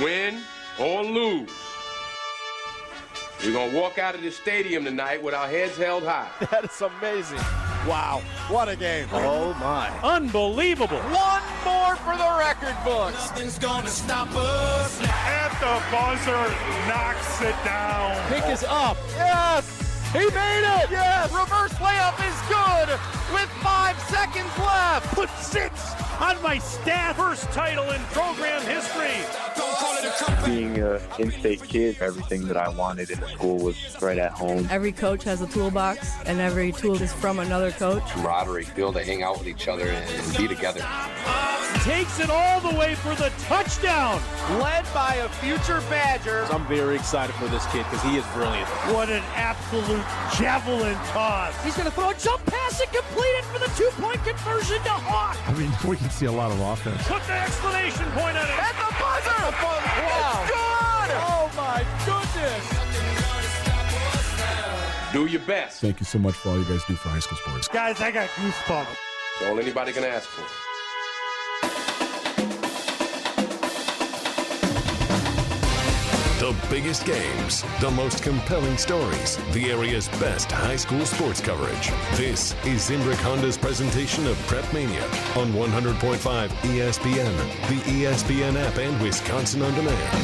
win or lose, we're going to walk out of this stadium tonight with our heads held high. That is amazing. Wow, what a game. Oh, my. Unbelievable. One more for the record books. Nothing's gonna stop us. At the buzzer, knocks it down. Pick is up. Yes. He made it. Yes. Reverse layup is good with 5 seconds left. Put 6 on my stat. First title in program history. Don't call it a comeback. Being an in-state kid, everything that I wanted in the school was right at home. Every coach has a toolbox, and every tool is from another coach. Camaraderie, be able to hang out with each other and be together. Takes it all the way for the touchdown. Led by a future Badger. I'm very excited for this kid because he is brilliant. What an absolute javelin toss. He's going to throw a jump pass and complete it for the 2-point conversion to Hawk. I mean, we can see a lot of offense. Put the exclamation point on it. At the buzzer. Wow. It's good. Oh, my goodness. Do your best. Thank you so much for all you guys do for high school sports. Guys, I got goosebumps. That's all anybody can ask for. The biggest games, the most compelling stories, the area's best high school sports coverage. This is Zimbrick Honda's presentation of Prep Mania on 100.5 ESPN, the ESPN app, and Wisconsin On Demand.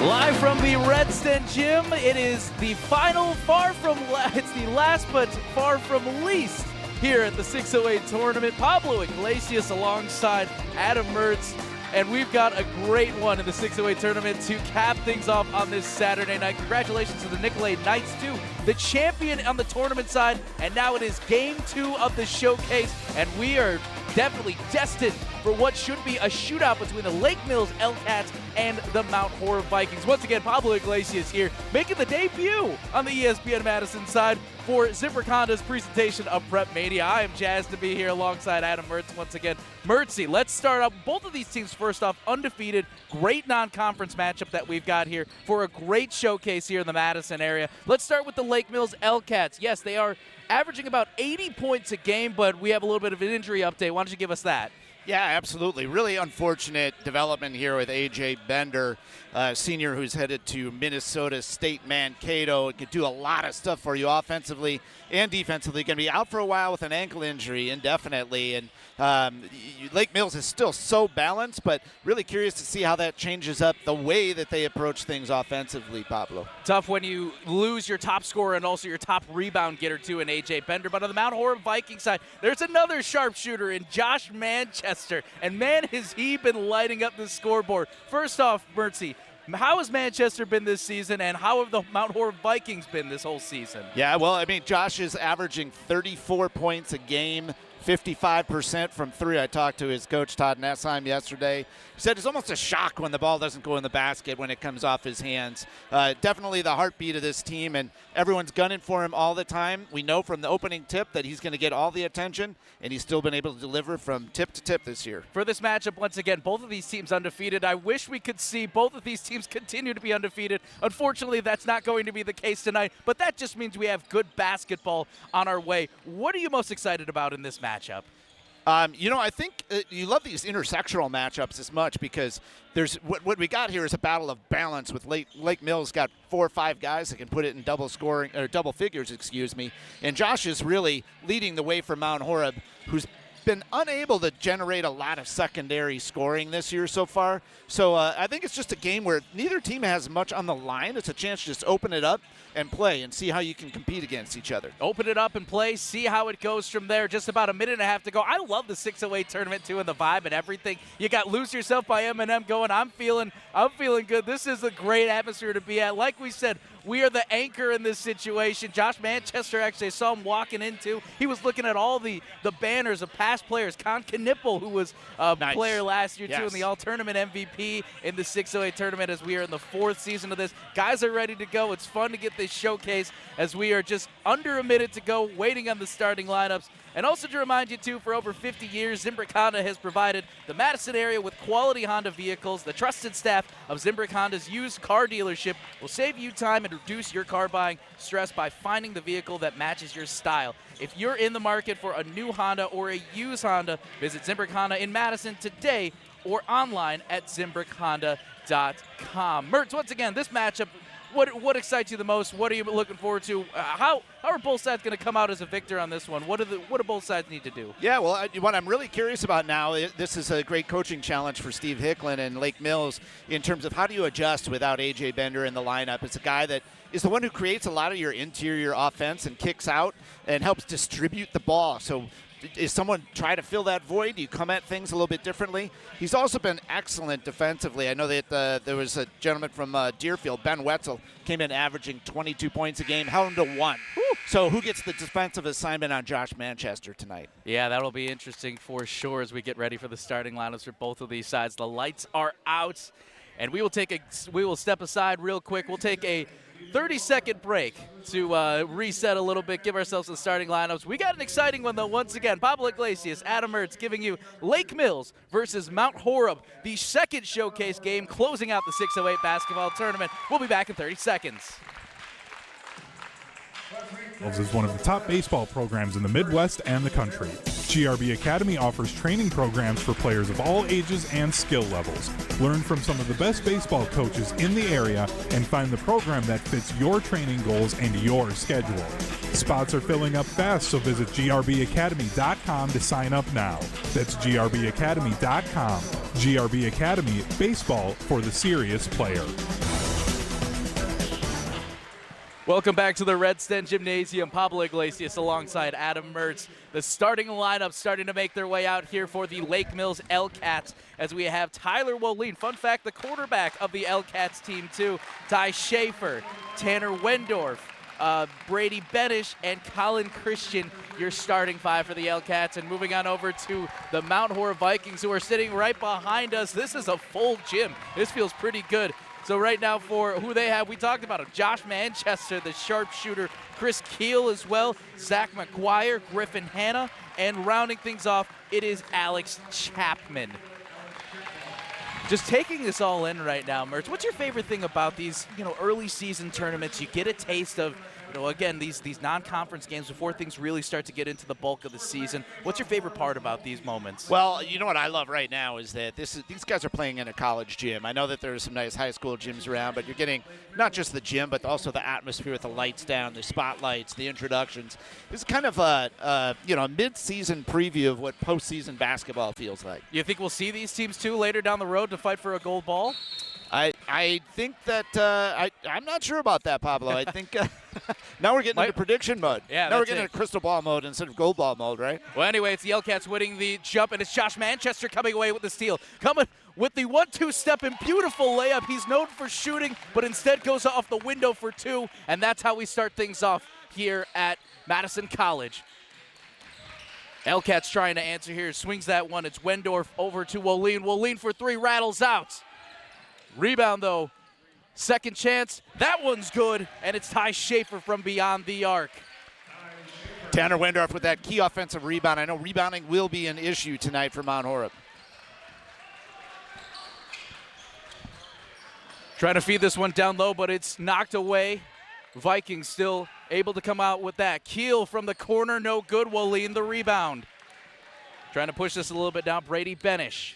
Live from the Redstone Gym, it is the final it's the last but far from least here at the 608 tournament. Pablo Iglesias alongside Adam Mertz, and we've got a great one in the 608 tournament to cap things off on this Saturday night. Congratulations to the Nicolay Knights, too, the champion on the tournament side, and now it is game 2 of the showcase, and we are definitely destined for what should be a shootout between the Lake Mills L-Cats and the Mount Horeb Vikings. Once again, Pablo Iglesias here, making the debut on the ESPN Madison side for Zimbrick Honda's presentation of Prep Mania. I am jazzed to be here alongside Adam Mertz once again. Mertzy, let's start up. Both of these teams, first off, undefeated. Great non-conference matchup that we've got here for a great showcase here in the Madison area. Let's start with the Lake Mills L-Cats. Yes, they are averaging about 80 points a game, but we have a little bit of an injury update. Why don't you give us that? Yeah, absolutely. Really unfortunate development here with A.J. Bender, senior who's headed to Minnesota State Mankato. Can do a lot of stuff for you offensively and defensively. Going to be out for a while with an ankle injury indefinitely. And Lake Mills is still so balanced, but really curious to see how that changes up the way that they approach things offensively, Pablo. Tough when you lose your top scorer and also your top rebound getter, too, in A.J. Bender. But on the Mount Horeb Viking side, there's another sharpshooter in Josh Manchester. And, man, has he been lighting up the scoreboard. First off, Mertzy, how has Manchester been this season, and how have the Mount Horeb Vikings been this whole season? Yeah, well, I mean, Josh is averaging 34 points a game, 55% from 3. I talked to his coach, Todd Nessheim, yesterday. He said it's almost a shock when the ball doesn't go in the basket when it comes off his hands. Definitely the heartbeat of this team, and everyone's gunning for him all the time. We know from the opening tip that he's going to get all the attention, and he's still been able to deliver from tip to tip this year. For this matchup, once again, both of these teams undefeated. I wish we could see both of these teams continue to be undefeated. Unfortunately, that's not going to be the case tonight, but that just means we have good basketball on our way. What are you most excited about in this matchup? I think you love these intersectional matchups as much because there's what we got here is a battle of balance with Lake Mills got 4 or 5 guys that can put it in double figures, and Josh is really leading the way for Mount Horeb, who's been unable to generate a lot of secondary scoring this year so far. So I think it's just a game where neither team has much on the line. It's a chance to just open it up and play and see how you can compete against each other. Open it up and play, see how it goes from there. Just about a minute and a half to go. I love the 608 tournament too, and the vibe and everything. You got Lose Yourself by Eminem going. I'm feeling good. This is a great atmosphere to be at. Like we said, we are the anchor in this situation. Josh Manchester, actually, I saw him walking into. He was looking at all the banners of past players. Con Knipple, who was a player last year, too, in the all-tournament MVP in the 608 tournament as we are in the 4th season of this. Guys are ready to go. It's fun to get this showcase as we are just under a minute to go, waiting on the starting lineups. And also to remind you, too, for over 50 years, Zimbrick Honda has provided the Madison area with quality Honda vehicles. The trusted staff of Zimbrick Honda's used car dealership will save you time and reduce your car buying stress by finding the vehicle that matches your style. If you're in the market for a new Honda or a used Honda, visit Zimbrick Honda in Madison today or online at ZimbrickHonda.com. Mertz, once again, this matchup, what excites you the most? What are you looking forward to? How are both sides going to come out as a victor on this one? What do both sides need to do? Yeah, well, what I'm really curious about now, this is a great coaching challenge for Steve Hicklin and Lake Mills in terms of how do you adjust without A.J. Bender in the lineup. It's a guy that is the one who creates a lot of your interior offense and kicks out and helps distribute the ball. So is someone trying to fill that void? Do you come at things a little bit differently? He's also been excellent defensively. I know that there was a gentleman from Deerfield, Ben Wetzel, came in averaging 22 points a game, held him to 1. Woo. So who gets the defensive assignment on Josh Manchester tonight? Yeah, that'll be interesting for sure as we get ready for the starting lineups for both of these sides. The lights are out, and we will step aside real quick. We'll take a 30-second break to reset a little bit, give ourselves the starting lineups. We got an exciting one, though, once again. Pablo Iglesias, Adam Mertz giving you Lake Mills versus Mount Horeb, the second showcase game closing out the 608 basketball tournament. We'll be back in 30 seconds. Is one of the top baseball programs in the Midwest and the country. GRB Academy offers training programs for players of all ages and skill levels. Learn from some of the best baseball coaches in the area and find the program that fits your training goals and your schedule. Spots are filling up fast, so visit grbacademy.com to sign up now. That's grbacademy.com. GRB Academy, baseball for the serious player. Welcome back to the Redsten Gymnasium. Pablo Iglesias alongside Adam Mertz. The starting lineup starting to make their way out here for the Lake Mills L-Cats as we have Tyler Woline. Fun fact, the quarterback of the L-Cats team too. Ty Schaefer, Tanner Wendorf, Brady Benish, and Colin Christian, your starting five for the L-Cats. And moving on over to the Mount Horeb Vikings, who are sitting right behind us. This is a full gym. This feels pretty good. So right now for who they have, we talked about him. Josh Manchester, the sharpshooter, Chris Keel as well, Zach McGuire, Griffin Hanna, and rounding things off, it is Alex Chapman. Just taking this all in right now, Mertz, what's your favorite thing about these, early season tournaments? You get a taste of, again, these non-conference games before things really start to get into the bulk of the season. What's your favorite part about these moments? Well, you know what I love right now is that these guys are playing in a college gym. I know that there's some nice high school gyms around, but you're getting not just the gym, but also the atmosphere with the lights down, the spotlights, the introductions. It's kind of a mid-season preview of what postseason basketball feels like. You think we'll see these teams too later down the road to fight for a gold ball? I think that I'm not sure about that, Pablo. I think now we're getting into prediction mode. Yeah, now we're getting into crystal ball mode instead of gold ball mode, right? Well, anyway, it's the L-Cats winning the jump, and it's Josh Manchester coming away with the steal. Coming with the 1-2 step and beautiful layup. He's known for shooting, but instead goes off the window for 2, and that's how we start things off here at Madison College. L-Cats trying to answer here. Swings that one. It's Wendorf over to Woline. Woline for 3, rattles out. Rebound, though. Second chance. That one's good, and it's Ty Schaefer from beyond the arc. Tanner Wendorf with that key offensive rebound. I know rebounding will be an issue tonight for Mount Horeb. Trying to feed this one down low, but it's knocked away. Vikings still able to come out with that. Keel from the corner, no good. Woline the rebound. Trying to push this a little bit down. Brady Benish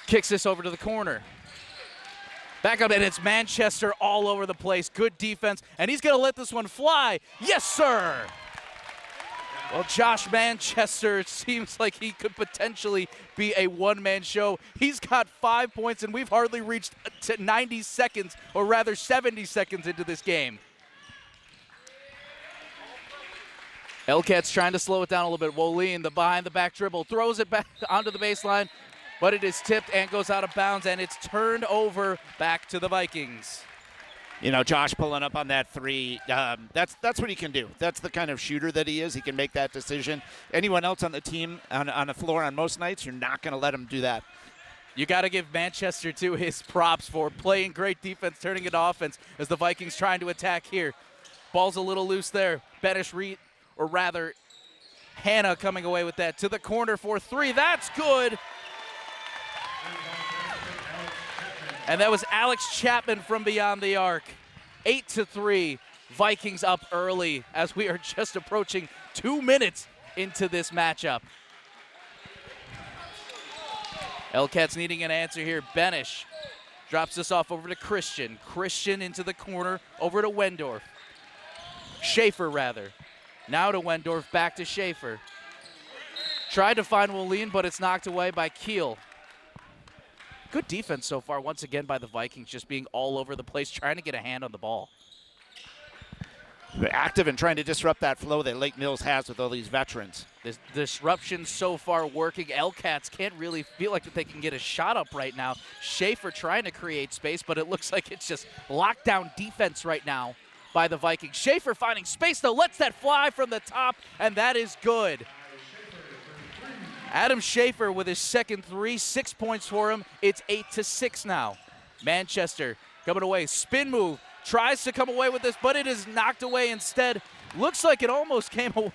kicks this over to the corner. Back up, and it's Manchester all over the place. Good defense, and he's going to let this one fly. Yes, sir! Well, Josh Manchester, it seems like he could potentially be a one-man show. He's got 5 points, and we've hardly reached to 90 seconds, or rather 70 seconds into this game. L-Cats trying to slow it down a little bit. Woline, the behind-the-back dribble, throws it back onto the baseline, but it is tipped and goes out of bounds, and it's turned over back to the Vikings. Josh pulling up on that 3, that's what he can do. That's the kind of shooter that he is. He can make that decision. Anyone else on the team, on the floor on most nights, you're not going to let him do that. You got to give Manchester, too, his props for playing great defense, turning it offense as the Vikings trying to attack here. Ball's a little loose there. Benish Hannah coming away with that to the corner for 3. That's good. And that was Alex Chapman from beyond the arc. 8-3. Vikings up early as we are just approaching 2 minutes into this matchup. Elcats needing an answer here. Benish drops this off over to Christian. Christian into the corner, over to Wendorf. Schaefer, rather. Now to Wendorf, back to Schaefer. Tried to find Wallin, but it's knocked away by Keel. Good defense so far, once again, by the Vikings, just being all over the place, trying to get a hand on the ball. They're active and trying to disrupt that flow that Lake Mills has with all these veterans. This disruption so far working. Elcats can't really feel like that they can get a shot up right now. Schaefer trying to create space, but it looks like it's just lockdown defense right now by the Vikings. Schaefer finding space, though, lets that fly from the top, and that is good. Adam Schaefer with his second 3, 6 points for him. It's 8-6 now. Manchester coming away, spin move, tries to come away with this, but it is knocked away instead. Looks like it almost came away.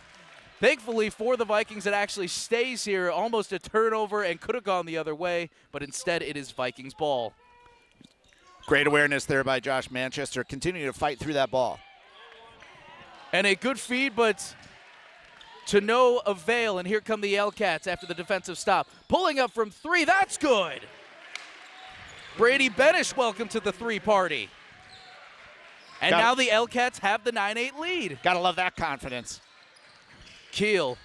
Thankfully for the Vikings, it actually stays here. Almost a turnover and could have gone the other way, but instead it is Vikings ball. Great awareness there by Josh Manchester, continuing to fight through that ball. And a good feed, but to no avail. And here come the Elcats after the defensive stop. Pulling up from 3, that's good. Brady Benish, welcome to the 3 party. And now the Elcats have the 9-8 lead. Gotta love that confidence. Keel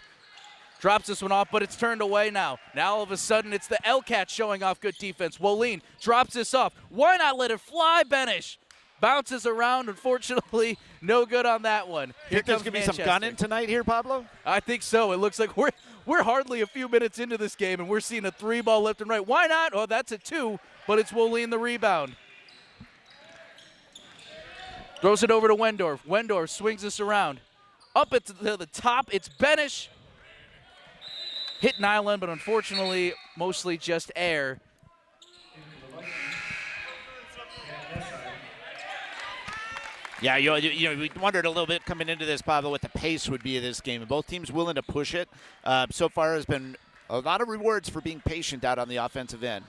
drops this one off, but it's turned away now. Now all of a sudden it's the Elcats showing off good defense. Wallin drops this off. Why not let it fly, Benish? Bounces around, unfortunately, no good on that one. Here there's going to be some gunning tonight here, Pablo? I think so. It looks like we're hardly a few minutes into this game, and we're seeing a 3-ball left and right. Why not? Oh, that's a 2, but it's Wallin the rebound. Throws it over to Wendorf. Wendorf swings this around. Up at the top, it's Benish. Hit Nyland, but unfortunately, mostly just air. Yeah, you know, we wondered a little bit coming into this, Pablo, what the pace would be of this game. And both teams willing to push it. So far has been a lot of rewards for being patient out on the offensive end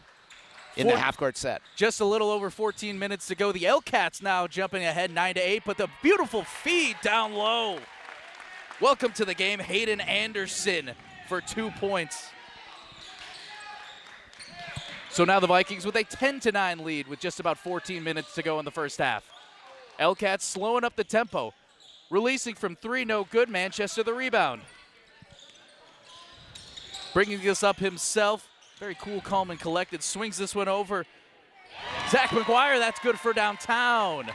in the half-court set. Just a little over 14 minutes to go. The Elcats now jumping ahead 9-8, but the beautiful feed down low. Welcome to the game, Hayden Anderson for 2 points. So now the Vikings with a 10-9 lead with just about 14 minutes to go in the first half. Elcats slowing up the tempo. Releasing from 3, no good. Manchester the rebound. Bringing this up himself. Very cool, calm, and collected. Swings this one over. Zach McGuire, that's good for downtown.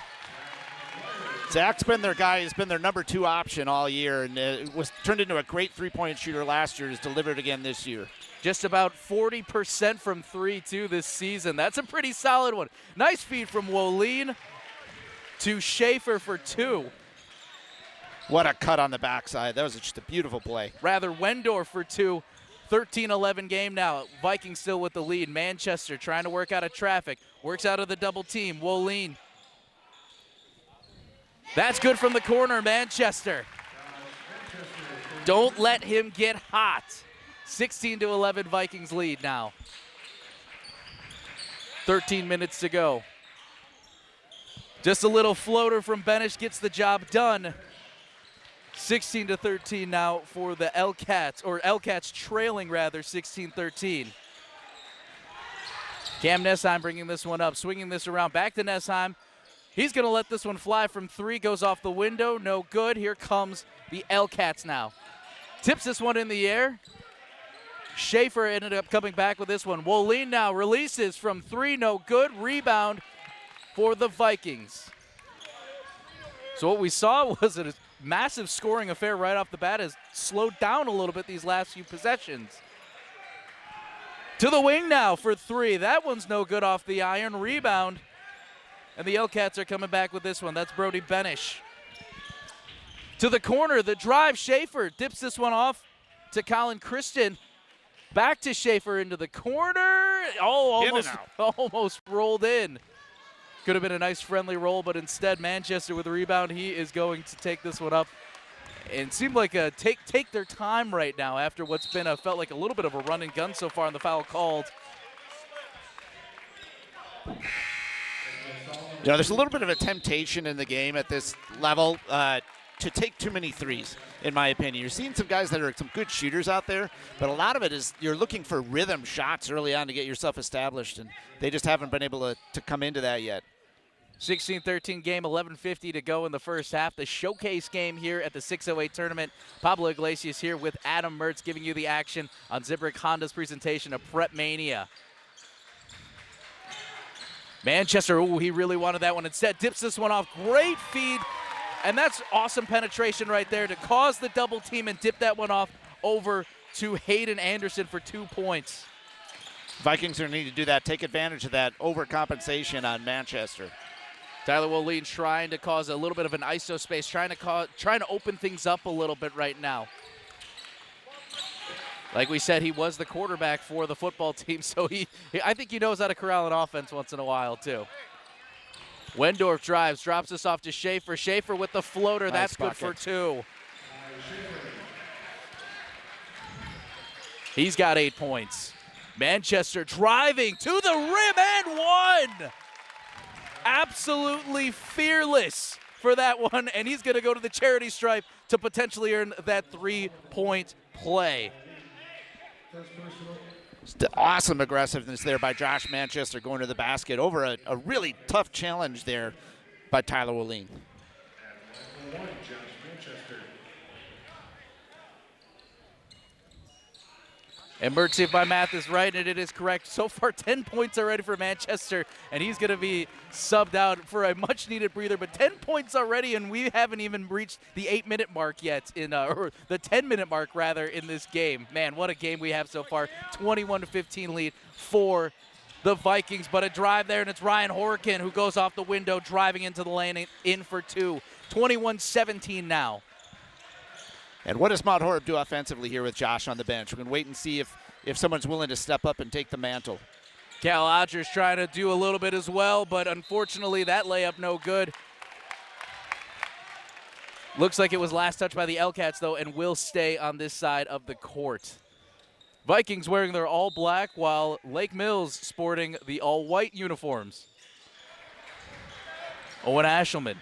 Zach's been their guy. He's been their number 2 option all year, and was turned into a great three-point shooter last year. He's delivered again this year. Just about 40% from 3, too, this season. That's a pretty solid one. Nice feed from Wallin to Schaefer for 2. What a cut on the backside. That was just a beautiful play. Rather, Wendorf for 2. 13-11 game now. Vikings still with the lead. Manchester trying to work out of traffic. Works out of the double team. Wallin. That's good from the corner, Manchester. Don't let him get hot. 16-11 Vikings lead now. 13 minutes to go. Just a little floater from Benish gets the job done. 16-13 now for the Elcats, or Elcats trailing rather, 16-13. Cam Nessheim bringing this one up, swinging this around, back to Nessheim. He's going to let this one fly from 3, goes off the window, no good. Here comes the Elcats now. Tips this one in the air. Schaefer ended up coming back with this one. Wallin now releases from 3, no good. Rebound for the Vikings. So what we saw was a massive scoring affair right off the bat, has slowed down a little bit these last few possessions. To the wing now for 3. That one's no good off the iron. Rebound. And the Elcats are coming back with this one. That's Brody Benish. To the corner, the drive. Schaefer dips this one off to Colin Christian. Back to Schaefer into the corner. Oh, almost rolled in. Could have been a nice friendly roll, but instead Manchester with the rebound. He is going to take this one up And seemed like take their time right now after what's been felt like a little bit of a run and gun so far on the foul called. There's a little bit of a temptation in the game at this level to take too many threes, in my opinion. You're seeing some guys that are some good shooters out there, but a lot of it is you're looking for rhythm shots early on to get yourself established, and they just haven't been able to come into that yet. 16-13 game, 11:50 to go in the first half. The showcase game here at the 608 tournament. Pablo Iglesias here with Adam Mertz giving you the action on Zimbrick Honda's presentation of Prep Mania. Manchester, he really wanted that one. Instead, dips this one off. Great feed, and that's awesome penetration right there to cause the double team and dip that one off over to Hayden Anderson for 2 points. Vikings are going to need to do that, take advantage of that overcompensation on Manchester. Tyler Woleen trying to cause a little bit of an ISO space, trying to open things up a little bit right now. Like we said, he was the quarterback for the football team, so I think he knows how to corral an offense once in a while, too. Wendorf drives, drops this off to Schaefer. Schaefer with the floater. Nice That's bucket. good for 2. He's got 8 points. Manchester driving to the rim and 1. Absolutely fearless for that one, and he's going to go to the charity stripe to potentially earn that 3-point play. Awesome aggressiveness there by Josh Manchester going to the basket over a really tough challenge there by Tyler Woleen. And Mertz, if my math is right, and it is correct, so far 10 points already for Manchester, and he's going to be subbed out for a much-needed breather. But 10 points already, and we haven't even reached the 8-minute mark yet, or the 10-minute mark, rather, in this game. Man, what a game we have so far. 21-15 lead for the Vikings, but a drive there, and it's Ryan Horkin who goes off the window, driving into the lane, in for 2. 21-17 now. And what does Mount Horeb do offensively here with Josh on the bench? We can wait and see if someone's willing to step up and take the mantle. Cal Odgers trying to do a little bit as well, but unfortunately that layup no good. Looks like it was last touched by the L-Cats, though, and will stay on this side of the court. Vikings wearing their all-black, while Lake Mills sporting the all-white uniforms. Owen Ashelman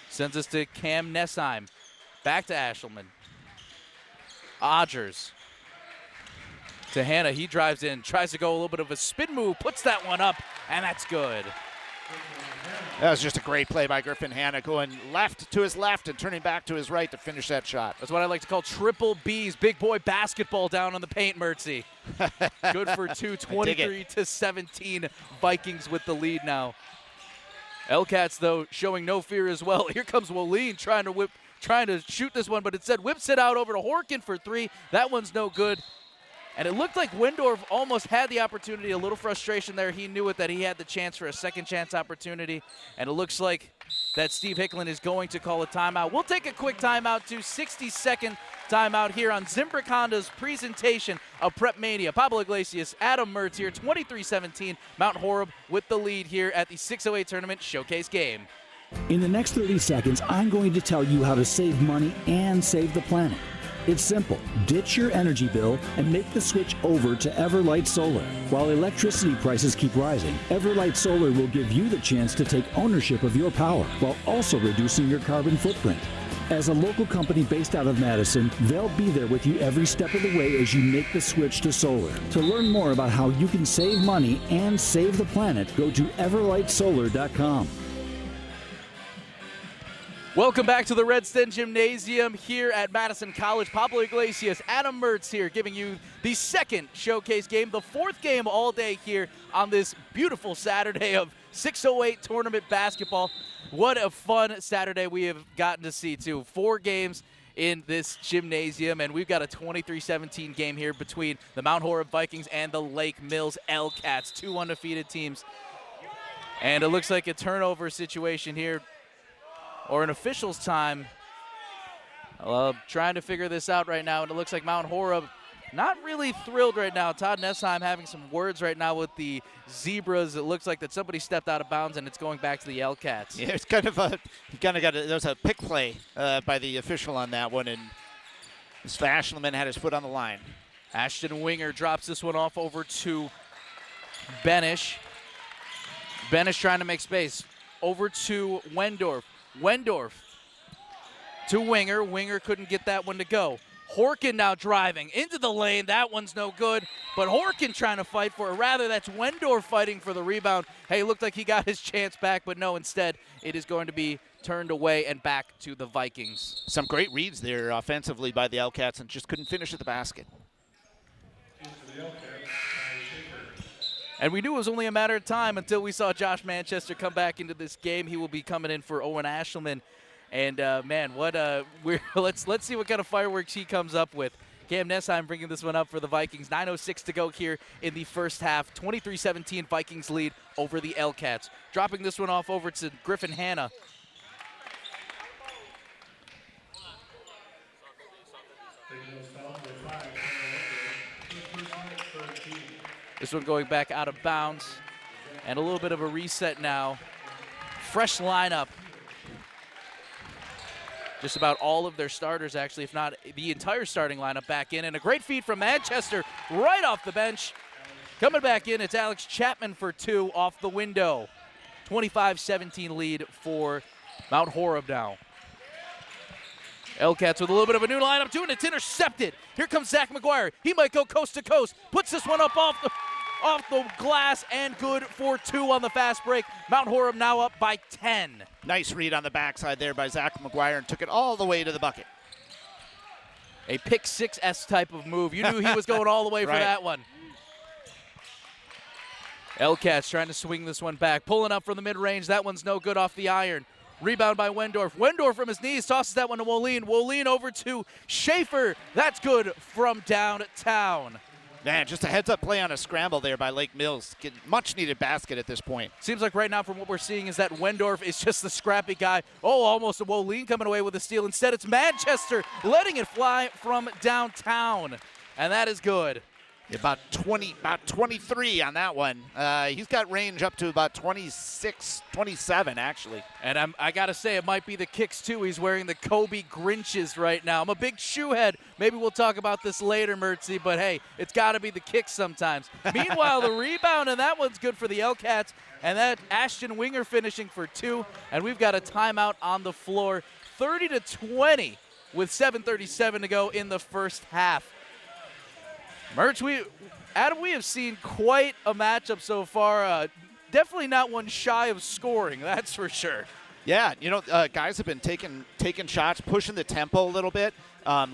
sends us to Cam Nessheim. Back to Ashelman. Odgers to Hannah. He drives in, tries to go a little bit of a spin move, puts that one up, and that's good. That was just a great play by Griffin Hannah, going left to his left and turning back to his right to finish that shot. That's what I like to call triple B's, big boy basketball down on the paint, Mertzy. Good for 2, 23-17. Vikings with the lead now. L-Cats, though, showing no fear as well. Here comes Woleen trying to shoot this one, but instead whips it out over to Horkin for 3. That one's no good. And it looked like Wendorf almost had the opportunity, a little frustration there. He knew it, that he had the chance for a second chance opportunity. And it looks like that Steve Hicklin is going to call a timeout. We'll take a quick timeout, too. 60-second timeout here on Zimbrick Honda's presentation of Prep Mania. Pablo Iglesias, Adam Mertz here, 23-17. Mount Horeb with the lead here at the 608 Tournament Showcase game. In the next 30 seconds, I'm going to tell you how to save money and save the planet. It's simple. Ditch your energy bill and make the switch over to Everlight Solar. While electricity prices keep rising, Everlight Solar will give you the chance to take ownership of your power while also reducing your carbon footprint. As a local company based out of Madison, they'll be there with you every step of the way as you make the switch to solar. To learn more about how you can save money and save the planet, go to everlightsolar.com. Welcome back to the Redsten Gymnasium here at Madison College. Pablo Iglesias, Adam Mertz here giving you the second showcase game, the fourth game all day here on this beautiful Saturday of 608 tournament basketball. What a fun Saturday we have gotten to see, too. 4 games in this gymnasium, and we've got a 23-17 game here between the Mount Horeb Vikings and the Lake Mills L-Cats, 2 undefeated teams. And it looks like a turnover situation here, or an official's time. Trying to figure this out right now, and it looks like Mount Horeb not really thrilled right now. Todd Nessheim having some words right now with the Zebras. It looks like that somebody stepped out of bounds, and it's going back to the L-Cats. Yeah, it's kind of there was a pick play by the official on that one, and Mr. Ashelman had his foot on the line. Ashton Winger drops this one off over to Benish. Benish trying to make space. Over to Wendorf. Wendorf to Winger. Winger couldn't get that one to go. Horkin now driving into the lane. That one's no good, but Horkin trying to fight for it. Rather, that's Wendorf fighting for the rebound. Hey, looked like he got his chance back, but no, instead it is going to be turned away and back to the Vikings. Some great reads there offensively by the L-Cats and just couldn't finish at the basket. And we knew it was only a matter of time until we saw Josh Manchester come back into this game. He will be coming in for Owen Ashelman. And, man, let's see what kind of fireworks he comes up with. Cam Nessheim bringing this one up for the Vikings. 9:06 to go here in the first half. 23-17 Vikings lead over the L-Cats. Dropping this one off over to Griffin Hanna. This one going back out of bounds. And a little bit of a reset now. Fresh lineup. Just about all of their starters, actually, if not the entire starting lineup back in. And a great feed from Manchester right off the bench. Coming back in, it's Alex Chapman for two off the window. 25-17 lead for Mount Horeb now. L-Cats with a little bit of a new lineup too, and it's intercepted. Here comes Zach McGuire. He might go coast to coast. Puts this one up off the glass, and good for two on the fast break. Mount Horeb now up by 10. Nice read on the backside there by Zach McGuire and took it all the way to the bucket. A pick 6S type of move. You knew he was going all the way for that one. L-Cats trying to swing this one back. Pulling up from the mid-range. That one's no good off the iron. Rebound by Wendorf. Wendorf from his knees tosses that one to Woline. Woline over to Schaefer. That's good from downtown. Man, just a heads-up play on a scramble there by Lake Mills. Much-needed basket at this point. Seems like right now from what we're seeing is that Wendorf is just the scrappy guy. Oh, almost a Woline coming away with a steal. Instead, it's Manchester letting it fly from downtown. And that is good. About 23 on that one. He's got range up to about 26, 27, actually. And I got to say, it might be the kicks, too. He's wearing the Kobe Grinches right now. I'm a big shoe head. Maybe we'll talk about this later, Mertzy, but, hey, it's got to be the kicks sometimes. Meanwhile, the rebound, and that one's good for the L-Cats, and that Ashton Winger finishing for two, and we've got a timeout on the floor, 30-20 with 7:37 to go in the first half. Merch, Adam, we have seen quite a matchup so far. Definitely not one shy of scoring, that's for sure. Yeah, you know, guys have been taking shots, pushing the tempo a little bit.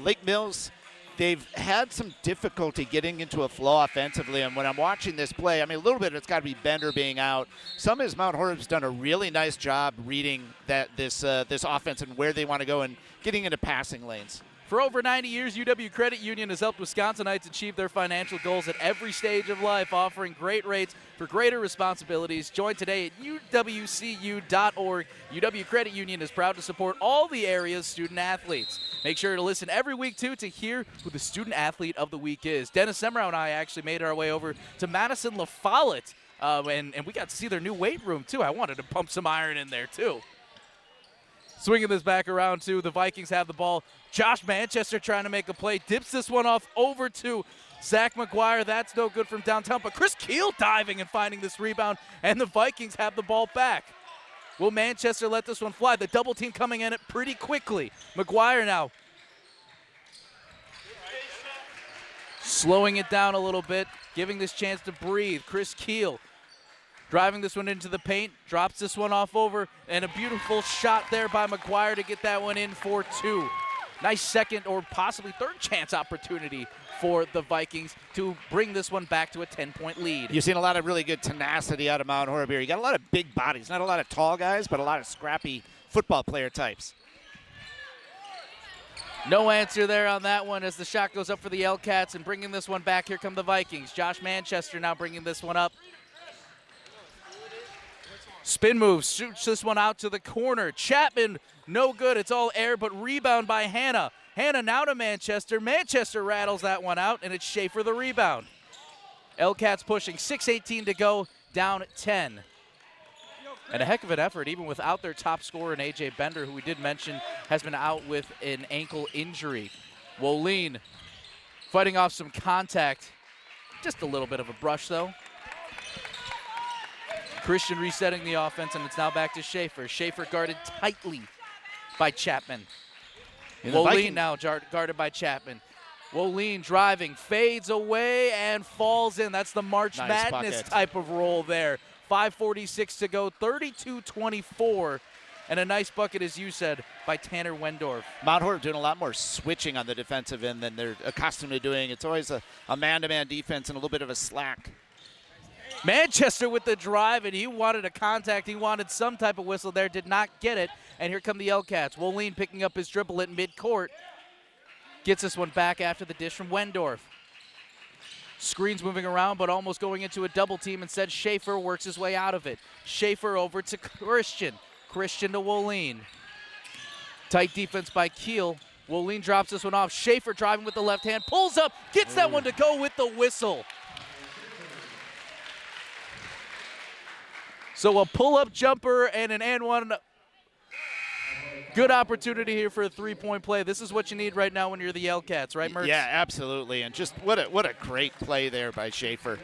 Lake Mills, they've had some difficulty getting into a flow offensively, and when I'm watching this play, I mean, a little bit it's got to be Bender being out. Some is Mount Horeb's done a really nice job reading this offense and where they want to go and getting into passing lanes. For over 90 years, UW Credit Union has helped Wisconsinites achieve their financial goals at every stage of life, offering great rates for greater responsibilities. Join today at uwcu.org. UW Credit Union is proud to support all the area's student athletes. Make sure to listen every week, too, to hear who the student athlete of the week is. Dennis Semrau and I actually made our way over to Madison La Follette, and we got to see their new weight room, too. I wanted to pump some iron in there, too. Swinging this back around, too. The Vikings have the ball. Josh Manchester trying to make a play. Dips this one off over to Zach McGuire. That's no good from downtown. But Chris Keel diving and finding this rebound. And the Vikings have the ball back. Will Manchester let this one fly? The double team coming in it pretty quickly. McGuire now slowing it down a little bit. Giving this chance to breathe. Chris Keel driving this one into the paint, drops this one off over, and a beautiful shot there by McGuire to get that one in for two. Nice second or possibly third chance opportunity for the Vikings to bring this one back to a 10-point lead. You've seen a lot of really good tenacity out of Mount Horeb here. You got a lot of big bodies, not a lot of tall guys, but a lot of scrappy football player types. No answer there on that one as the shot goes up for the L-Cats, and bringing this one back, here come the Vikings. Josh Manchester now bringing this one up. Spin move, shoots this one out to the corner. Chapman, no good. It's all air, but rebound by Hanna. Hannah now to Manchester. Manchester rattles that one out, and it's Schaefer the rebound. L-Cats pushing, 6:18 to go, down 10. And a heck of an effort, even without their top scorer, in A.J. Bender, who we did mention has been out with an ankle injury. Woleen fighting off some contact. Just a little bit of a brush, though. Christian resetting the offense, and it's now back to Schaefer. Schaefer guarded tightly by Chapman. Woleen now guarded by Chapman. Woleen driving, fades away, and falls in. That's the March Madness type of roll there. 5:46 to go, 32-24. And a nice bucket, as you said, by Tanner Wendorf. Mount Horeb doing a lot more switching on the defensive end than they're accustomed to doing. It's always a man-to-man defense and a little bit of a slack. Manchester with the drive, and he wanted a contact. He wanted some type of whistle there, did not get it. And here come the L-Cats. Woleen picking up his dribble at midcourt. Gets this one back after the dish from Wendorf. Screens moving around, but almost going into a double team. Instead, Schaefer works his way out of it. Schaefer over to Christian. Christian to Woleen. Tight defense by Keel. Woleen drops this one off. Schaefer driving with the left hand. Pulls up. Gets that one to go with the whistle. So a pull-up jumper and an and one. Good opportunity here for a three-point play. This is what you need right now when you're the L-Cats, right, Mertz? Yeah, absolutely. And just what a great play there by Schaefer.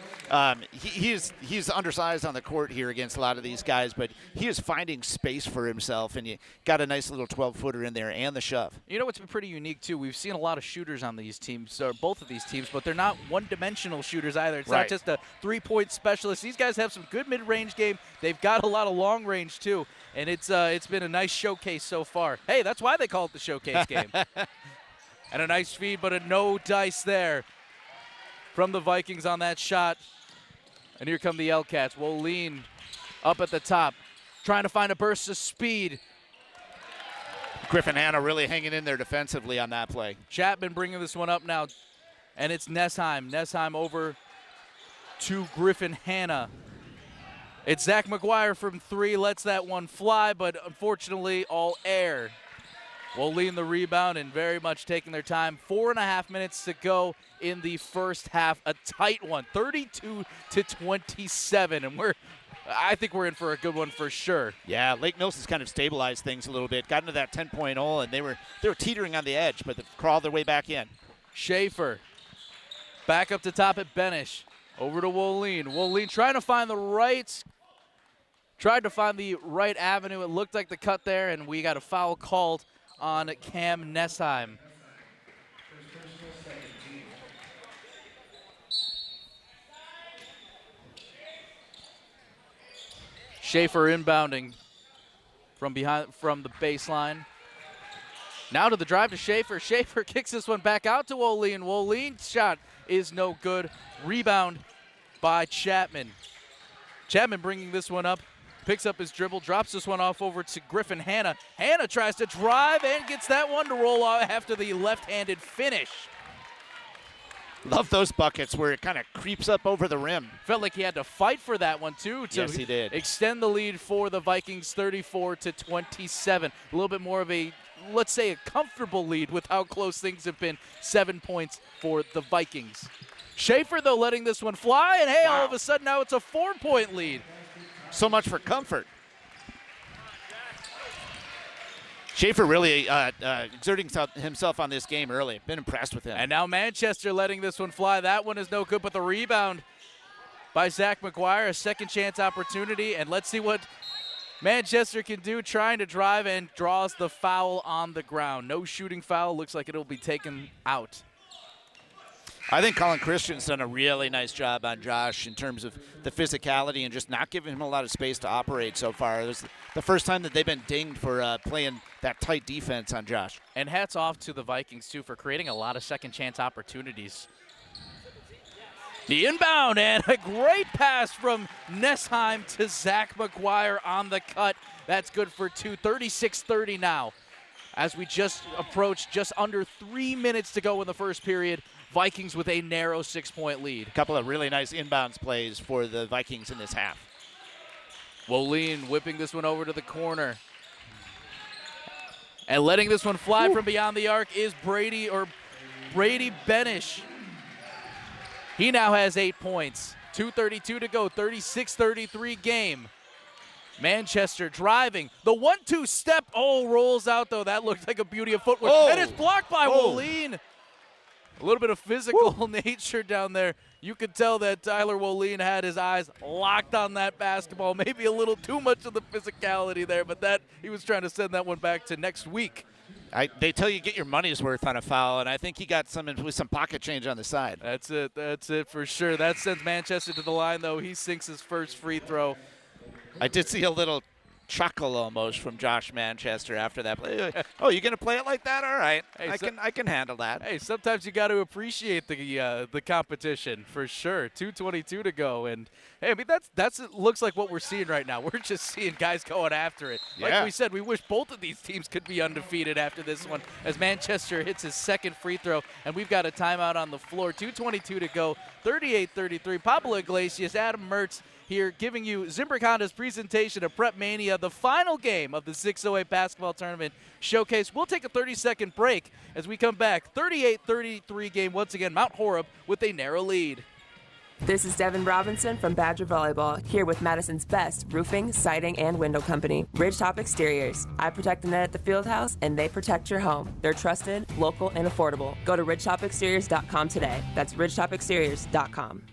He's undersized on the court here against a lot of these guys, but he is finding space for himself, and you got a nice little 12-footer in there and the shove. You know what's been pretty unique, too? We've seen a lot of shooters on these teams, or both of these teams, but they're not one-dimensional shooters either. It's not just a three-point specialist. These guys have some good mid-range game. They've got a lot of long range, too, and it's been a nice showcase so far. Hey, that's why they call it the showcase game. And a nice feed, but a no dice there from the Vikings on that shot. And here come the L-Cats. Woleen up at the top, trying to find a burst of speed. Griffin Hanna really hanging in there defensively on that play. Chapman bringing this one up now, and it's Nessheim. Nessheim over to Griffin Hanna. It's Zach McGuire from three, lets that one fly, but unfortunately all air. Woleen the rebound and very much taking their time. 4.5 minutes to go in the first half. A tight one, 32-27, and I think we're in for a good one for sure. Yeah, Lake Mills has kind of stabilized things a little bit. Got into that 10-point hole, and they were teetering on the edge, but they crawled their way back in. Schaefer back up to top at Benish. Over to Woleen. Woleen trying to find the right avenue. It looked like the cut there, and we got a foul called on Cam Nessheim. Schaefer inbounding from the baseline. Now to the drive to Schaefer. Schaefer kicks this one back out to Woleen. Woleen's shot is no good. Rebound by Chapman. Chapman bringing this one up, picks up his dribble, drops this one off over to Griffin Hanna. Hanna tries to drive and gets that one to roll off after the left-handed finish. Love those buckets where it kind of creeps up over the rim. Felt like he had to fight for that one, too. Yes, he did. Extend the lead for the Vikings, 34-27. A little bit more of a, let's say, a comfortable lead with how close things have been. 7 points for the Vikings. Schaefer, though, letting this one fly, and hey, all of a sudden now it's a 4-point lead. So much for comfort. Schaefer really exerting himself on this game early. Been impressed with him. And now Manchester letting this one fly. That one is no good, but the rebound by Zach McGuire, a second chance opportunity. And let's see what Manchester can do, trying to drive and draws the foul on the ground. No shooting foul. Looks like it'll be taken out. I think Colin Christian's done a really nice job on Josh in terms of the physicality and just not giving him a lot of space to operate so far. It was the first time that they've been dinged for playing that tight defense on Josh. And hats off to the Vikings, too, for creating a lot of second chance opportunities. The inbound and a great pass from Nessheim to Zach McGuire on the cut. That's good for two. 36-30 now. As we just approach just under 3 minutes to go in the first period. Vikings with a narrow 6-point lead. A couple of really nice inbounds plays for the Vikings in this half. Woleen whipping this one over to the corner. And letting this one fly from beyond the arc is Brady Benish. He now has 8 points. 2:32 to go, 36-33 game. Manchester driving. The 1-2 step, rolls out though. That looked like a beauty of footwork. And it's blocked by Woline. A little bit of physical nature down there. You could tell that Tyler Woline had his eyes locked on that basketball. Maybe a little too much of the physicality there, but he was trying to send that one back to next week. They tell you get your money's worth on a foul, and I think he got with some pocket change on the side. That's it for sure. That sends Manchester to the line, though. He sinks his first free throw. I did see a little chuckle almost from Josh Manchester after that play. Oh, you're going to play it like that? All right. Hey, I can handle that. Hey, sometimes you got to appreciate the competition for sure. 2:22 to go, and hey, I mean it looks like what we're seeing right now. We're just seeing guys going after it. Like we said, we wish both of these teams could be undefeated after this one, as Manchester hits his second free throw, and we've got a timeout on the floor. 2:22 to go, 38-33. Pablo Iglesias, Adam Mertz here giving you Zimbrick Honda's presentation of Prep Mania, the final game of the 608 basketball tournament showcase. We'll take a 30-second break as we come back. 38-33 game, once again, Mount Horeb with a narrow lead. This is Devin Robinson from Badger Volleyball, here with Madison's best roofing, siding, and window company, Ridgetop Exteriors. I protect the net at the field house, and they protect your home. They're trusted, local, and affordable. Go to ridgetopexteriors.com today. That's ridgetopexteriors.com.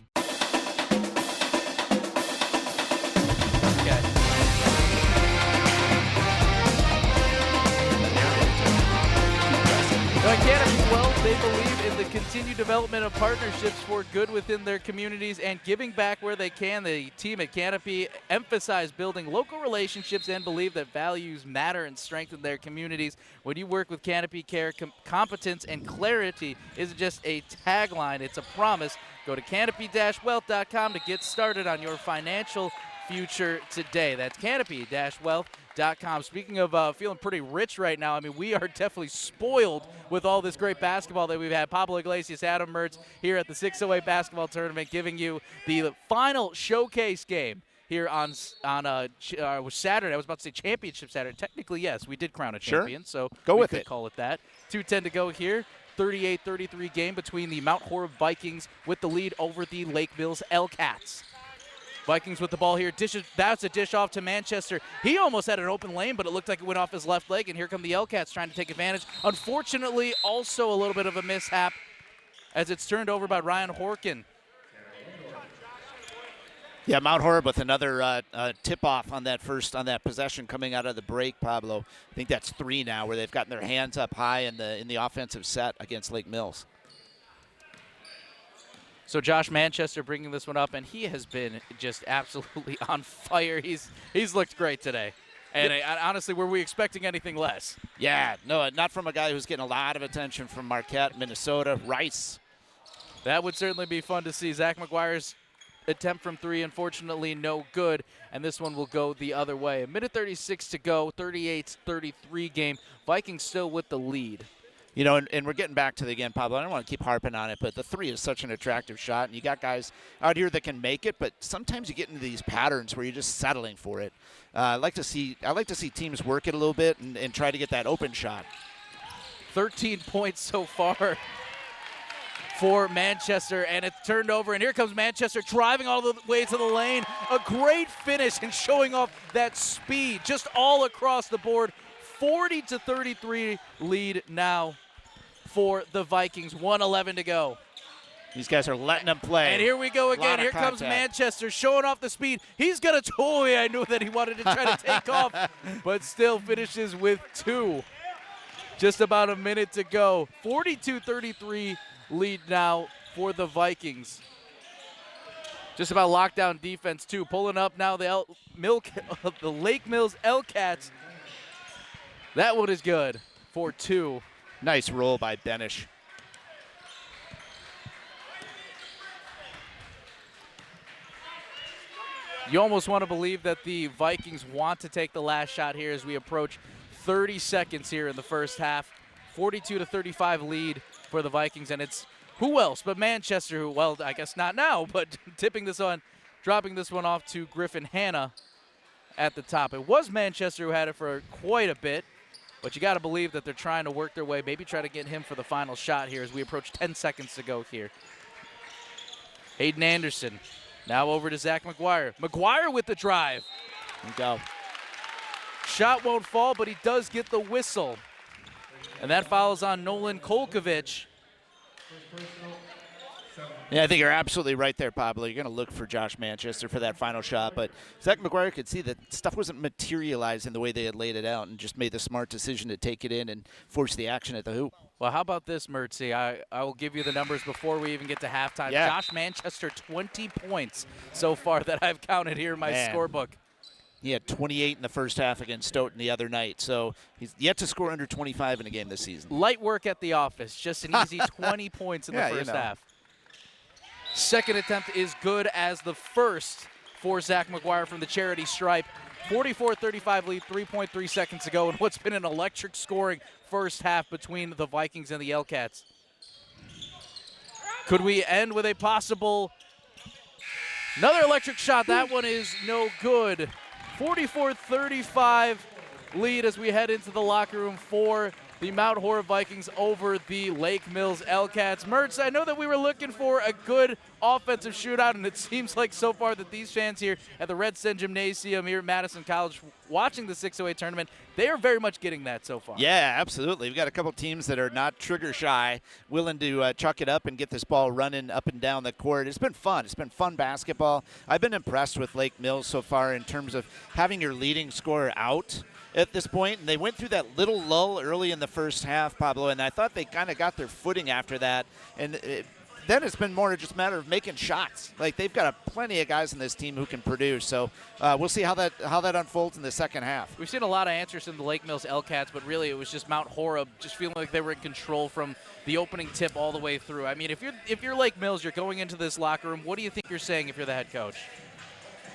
Canopy Wealth, they believe in the continued development of partnerships for good within their communities and giving back where they can. The team at Canopy emphasize building local relationships and believe that values matter and strengthen their communities. When you work with Canopy Care, competence and clarity isn't just a tagline, it's a promise. Go to canopy-wealth.com to get started on your financial future today. That's canopy-wealth.com. Speaking of feeling pretty rich right now, I mean, we are definitely spoiled with all this great basketball that we've had. Pablo Iglesias, Adam Mertz here at the 608 basketball tournament, giving you the final showcase game here on Saturday. I was about to say championship Saturday. Technically, yes, we did crown a champion, so go with it. Call it that. 2:10 to go here. 38-33 game between the Mount Horeb Vikings with the lead over the Lake Mills L-Cats. Vikings with the ball here. That's a dish off to Manchester. He almost had an open lane, but it looked like it went off his left leg, and here come the L-Cats trying to take advantage. Unfortunately, also a little bit of a mishap as it's turned over by Ryan Horkin. Yeah, Mount Horeb with another tip-off on that possession coming out of the break, Pablo. I think that's 3 now, where they've gotten their hands up high in the offensive set against Lake Mills. So Josh Manchester bringing this one up, and he has been just absolutely on fire. He's looked great today. And honestly, were we expecting anything less? Yeah, no, not from a guy who's getting a lot of attention from Marquette, Minnesota, Rice. That would certainly be fun to see. Zach McGuire's attempt from 3, unfortunately, no good. And this one will go the other way. 1:36 to go, 38-33 game. Vikings still with the lead. You know, and we're getting back to the again, Pablo. I don't want to keep harping on it, but the 3 is such an attractive shot, and you got guys out here that can make it. But sometimes you get into these patterns where you're just settling for it. I like to see teams work it a little bit and try to get that open shot. 13 points so far for Manchester, and it's turned over. And here comes Manchester driving all the way to the lane. A great finish and showing off that speed just all across the board. 40-33 lead now for the Vikings. 1:11 to go. These guys are letting them play. And here we go again. Here comes Manchester showing off the speed. He's going to toy. I knew that he wanted to try to take off, but still finishes with 2. Just about a minute to go. 42-33 lead now for the Vikings. Just about lockdown defense, too. Pulling up now the Lake Mills L-Cats. That one is good for 2. Nice roll by Benish. You almost want to believe that the Vikings want to take the last shot here as we approach 30 seconds here in the first half. 42-35 lead for the Vikings, and it's who else but Manchester, who, well, I guess not now, but dropping this one off to Griffin Hanna at the top. It was Manchester who had it for quite a bit. But you got to believe that they're trying to work their way, maybe try to get him for the final shot here as we approach 10 seconds to go here. Hayden Anderson now over to Zach McGuire. McGuire with the drive. And go. Shot won't fall, but he does get the whistle. And that follows on Nolan Kolkovich. Yeah, I think you're absolutely right there, Pablo. You're going to look for Josh Manchester for that final shot. But Zach McGuire could see that stuff wasn't materializing the way they had laid it out and just made the smart decision to take it in and force the action at the hoop. Well, how about this, Mertzy? I will give you the numbers before we even get to halftime. Yeah. Josh Manchester, 20 points so far that I've counted here in my scorebook. He had 28 in the first half against Stoughton the other night, so he's yet to score under 25 in a game this season. Light work at the office, just an easy 20 points in the first half. Second attempt is good as the first for Zach McGuire from the charity stripe. 44-35 lead, 3.3 seconds to go, and what's been an electric scoring first half between the Vikings and the L-Cats. Could we end with a possible another electric shot? That one is no good. 44-35 lead as we head into the locker room for the Mount Horeb Vikings over the Lake Mills L-Cats. Mertz, I know that we were looking for a good offensive shootout, and it seems like so far that these fans here at the Redstone Gymnasium here at Madison College watching the 608 tournament, they are very much getting that so far. Yeah, absolutely. We've got a couple teams that are not trigger shy, willing to chuck it up and get this ball running up and down the court. It's been fun. It's been fun basketball. I've been impressed with Lake Mills so far in terms of having your leading scorer out at this point, and they went through that little lull early in the first half, Pablo, and I thought they kind of got their footing after that, and then it's been more just a matter of making shots. Like, they've got plenty of guys in this team who can produce, so we'll see how that unfolds in the second half. We've seen a lot of answers in the Lake Mills L-Cats, but really it was just Mount Horeb just feeling like they were in control from the opening tip all the way through. I mean, if you're Lake Mills, you're going into this locker room, what do you think you're saying if you're the head coach?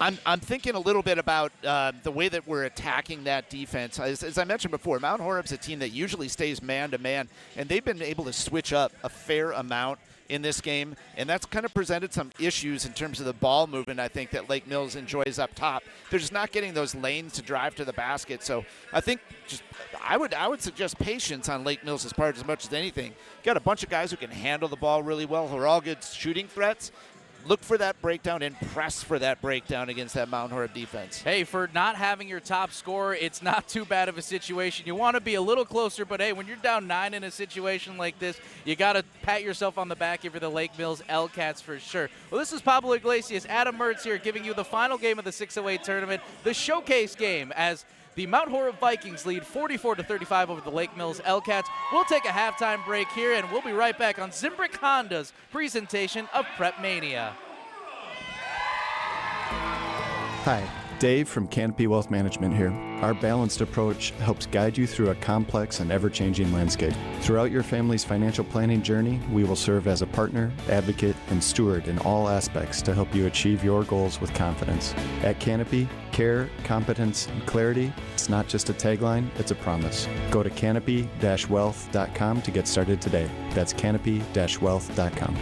I'm thinking a little bit about the way that we're attacking that defense. As I mentioned before, Mount Horeb's a team that usually stays man-to-man, and they've been able to switch up a fair amount in this game, and that's kind of presented some issues in terms of the ball movement, I think, that Lake Mills enjoys up top. They're just not getting those lanes to drive to the basket, so I think I would suggest patience on Lake Mills' part as much as anything. Got a bunch of guys who can handle the ball really well, who are all good shooting threats. Look for that breakdown and press for that breakdown against that Mount Horeb defense. Hey, for not having your top scorer, it's not too bad of a situation. You want to be a little closer, but hey, when you're down 9 in a situation like this, you got to pat yourself on the back here for the Lake Mills L-Cats for sure. Well, this is Pablo Iglesias, Adam Mertz here, giving you the final game of the 608 tournament, the showcase game, as the Mount Horeb Vikings lead 44-35 over the Lake Mills L-Cats. We'll take a halftime break here, and we'll be right back on Zimbrick Honda's presentation of Prep Mania. Hi, Dave from Canopy Wealth Management here. Our balanced approach helps guide you through a complex and ever-changing landscape. Throughout your family's financial planning journey, we will serve as a partner, advocate, and steward in all aspects to help you achieve your goals with confidence. At Canopy, care, competence, and clarity, it's not just a tagline, it's a promise. Go to canopy-wealth.com to get started today. That's canopy-wealth.com.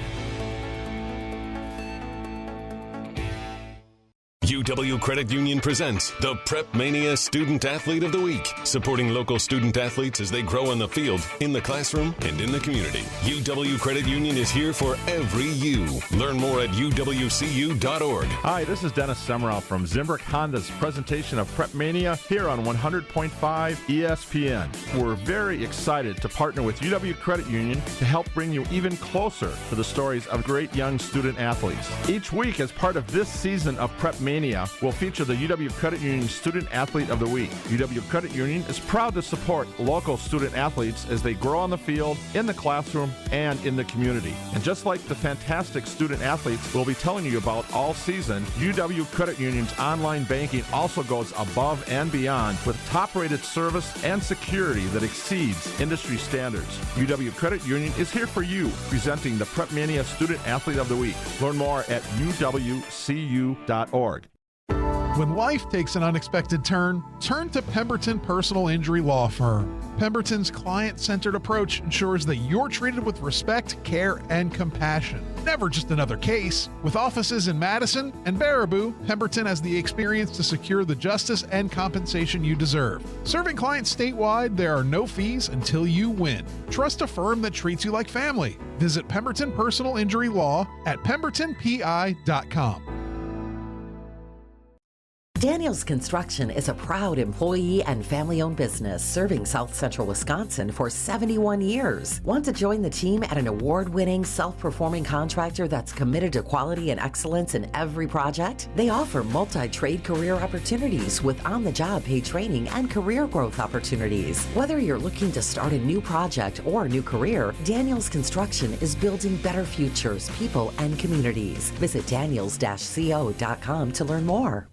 UW Credit Union presents the Prep Mania Student Athlete of the Week, supporting local student athletes as they grow on the field, in the classroom, and in the community. UW Credit Union is here for every you. Learn more at uwcu.org. Hi, this is Dennis Semrau from Zimbrick Honda's presentation of Prep Mania here on 100.5 ESPN. We're very excited to partner with UW Credit Union to help bring you even closer to the stories of great young student athletes. Each week, as part of this season of Prep Mania, will feature the UW Credit Union Student Athlete of the Week. UW Credit Union is proud to support local student athletes as they grow on the field, in the classroom, and in the community. And just like the fantastic student athletes we'll be telling you about all season, UW Credit Union's online banking also goes above and beyond with top-rated service and security that exceeds industry standards. UW Credit Union is here for you, presenting the Prep Mania Student Athlete of the Week. Learn more at uwcu.org. When life takes an unexpected turn, turn to Pemberton Personal Injury Law Firm. Pemberton's client-centered approach ensures that you're treated with respect, care, and compassion. Never just another case. With offices in Madison and Baraboo, Pemberton has the experience to secure the justice and compensation you deserve. Serving clients statewide, there are no fees until you win. Trust a firm that treats you like family. Visit Pemberton Personal Injury Law at pembertonpi.com. Daniels Construction is a proud employee and family-owned business serving South Central Wisconsin for 71 years. Want to join the team at an award-winning, self-performing contractor that's committed to quality and excellence in every project? They offer multi-trade career opportunities with on-the-job paid training and career growth opportunities. Whether you're looking to start a new project or a new career, Daniels Construction is building better futures, people, and communities. Visit daniels-co.com to learn more.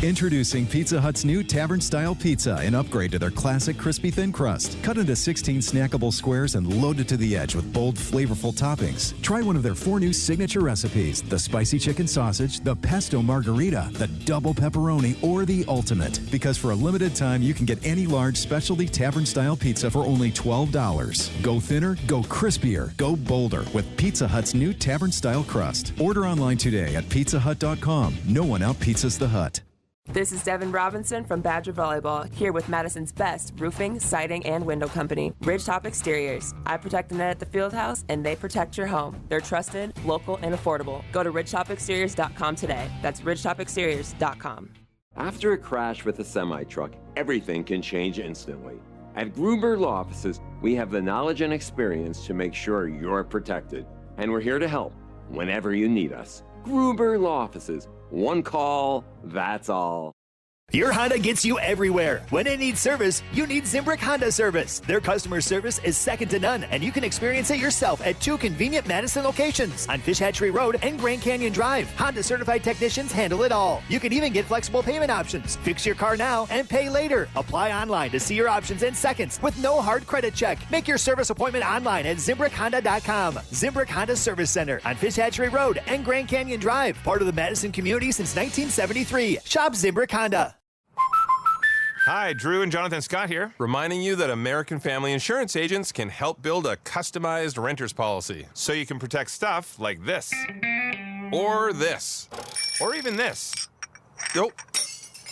Introducing Pizza Hut's new Tavern-style pizza, an upgrade to their classic crispy thin crust. Cut into 16 snackable squares and loaded to the edge with bold, flavorful toppings. Try one of their 4 new signature recipes: the spicy chicken sausage, the pesto margarita, the double pepperoni, or the ultimate. Because for a limited time, you can get any large specialty Tavern-style pizza for only $12. Go thinner, go crispier, go bolder with Pizza Hut's new Tavern-style crust. Order online today at pizzahut.com. No one out-pizzas the Hut. This is Devin Robinson from Badger Volleyball, here with Madison's best roofing, siding, and window company, Ridgetop Exteriors. I protect the net at the field house, and they protect your home. They're trusted, local, and affordable. Go to ridgetopexteriors.com today. That's ridgetopexteriors.com. After a crash with a semi-truck, everything can change instantly. At Gruber Law Offices, we have the knowledge and experience to make sure you're protected. And we're here to help whenever you need us. Gruber Law Offices. One call, that's all. Your Honda gets you everywhere. When it needs service, you need Zimbrick Honda service. Their customer service is second to none, and you can experience it yourself at 2 convenient Madison locations on Fish Hatchery Road and Grand Canyon Drive. Honda certified technicians handle it all. You can even get flexible payment options. Fix your car now and pay later. Apply online to see your options in seconds with no hard credit check. Make your service appointment online at ZimbrickHonda.com. Zimbrick Honda Service Center on Fish Hatchery Road and Grand Canyon Drive. Part of the Madison community since 1973. Shop Zimbrick Honda. Hi, Drew and Jonathan Scott here, reminding you that American Family Insurance agents can help build a customized renter's policy so you can protect stuff like this, or this, or even this.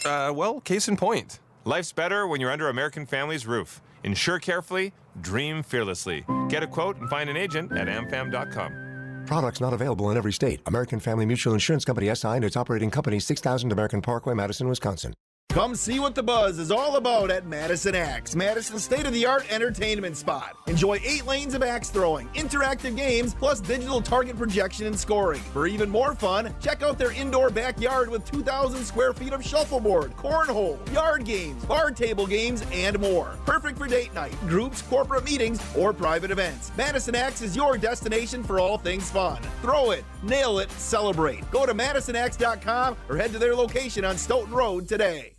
Well, case in point. Life's better when you're under American Family's roof. Insure carefully, dream fearlessly. Get a quote and find an agent at amfam.com. Products not available in every state. American Family Mutual Insurance Company SI and its operating company, 6000 American Parkway, Madison, Wisconsin. Come see what the buzz is all about at Madison Axe, Madison's state-of-the-art entertainment spot. Enjoy 8 lanes of axe throwing, interactive games, plus digital target projection and scoring. For even more fun, check out their indoor backyard with 2,000 square feet of shuffleboard, cornhole, yard games, bar table games, and more. Perfect for date night, groups, corporate meetings, or private events. Madison Axe is your destination for all things fun. Throw it, nail it, celebrate. Go to MadisonAxe.com or head to their location on Stoughton Road today.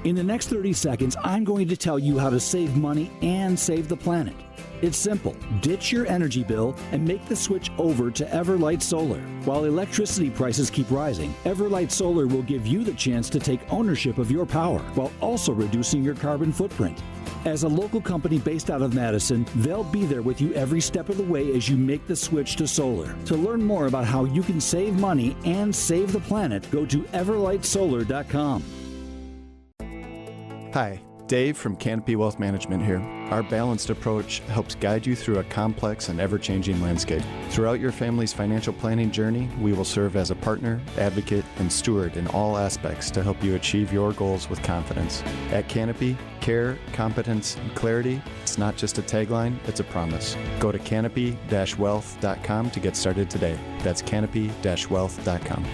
In the next 30 seconds, I'm going to tell you how to save money and save the planet. It's simple. Ditch your energy bill and make the switch over to Everlight Solar. While electricity prices keep rising, Everlight Solar will give you the chance to take ownership of your power while also reducing your carbon footprint. As a local company based out of Madison, they'll be there with you every step of the way as you make the switch to solar. To learn more about how you can save money and save the planet, go to everlightsolar.com. Hi, Dave from Canopy Wealth Management here. Our balanced approach helps guide you through a complex and ever-changing landscape. Throughout your family's financial planning journey, we will serve as a partner, advocate, and steward in all aspects to help you achieve your goals with confidence. At Canopy, care, competence, and clarity, it's not just a tagline, it's a promise. Go to canopy-wealth.com to get started today. That's canopy-wealth.com.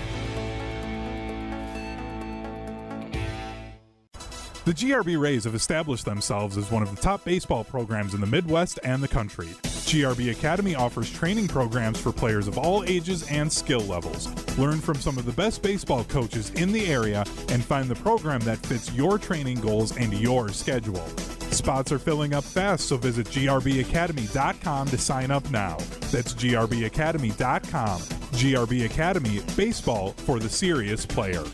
The GRB Rays have established themselves as one of the top baseball programs in the Midwest and the country. GRB Academy offers training programs for players of all ages and skill levels. Learn from some of the best baseball coaches in the area and find the program that fits your training goals and your schedule. Spots are filling up fast, so visit grbacademy.com to sign up now. That's grbacademy.com. GRB Academy, baseball for the serious player.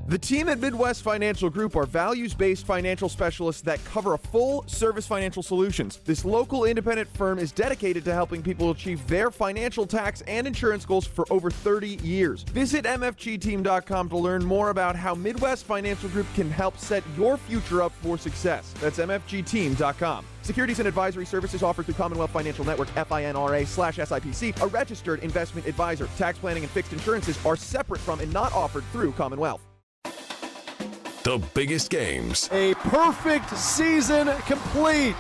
The team at Midwest Financial Group are values-based financial specialists that cover a full-service financial solutions. This local independent firm is dedicated to helping people achieve their financial, tax, and insurance goals for over 30 years. Visit mfgteam.com to learn more about how Midwest Financial Group can help set your future up for success. That's mfgteam.com. Securities and advisory services offered through Commonwealth Financial Network, FINRA/SIPC, a registered investment advisor. Tax planning and fixed insurances are separate from and not offered through Commonwealth. The biggest games. A perfect season complete.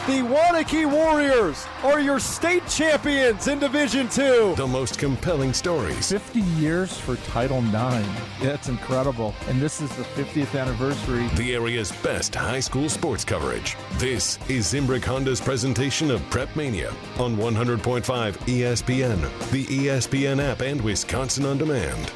The Wanakee Warriors are your state champions in Division II. The most compelling stories. 50 years for Title IX. That's incredible. And this is the 50th anniversary. The area's best high school sports coverage. This is Zimbrick Honda's presentation of Prep Mania on 100.5 ESPN, the ESPN app, and Wisconsin On Demand.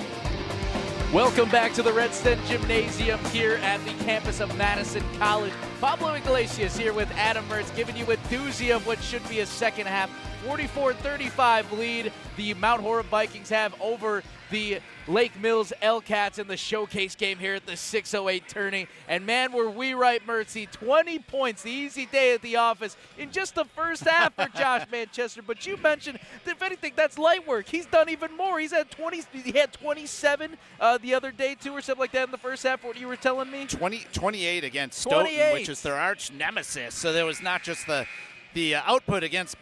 Welcome back to the Redsten Gymnasium here at the campus of Madison College. Pablo Iglesias here with Adam Mertz, giving you a doozy of what should be a second half 44-35 lead the Mount Horeb Vikings have over the Lake Mills L-Cats in the showcase game here at the 608 tourney. And man, were we right, Mertzy. 20 points, the easy day at the office in just the first half for Josh Manchester. But you mentioned that if anything, that's light work. He's done even more. He had 27 the other day too, or something like that in the first half. What you were telling me? 28 against Stoughton, which is their arch nemesis. So there was not just the output against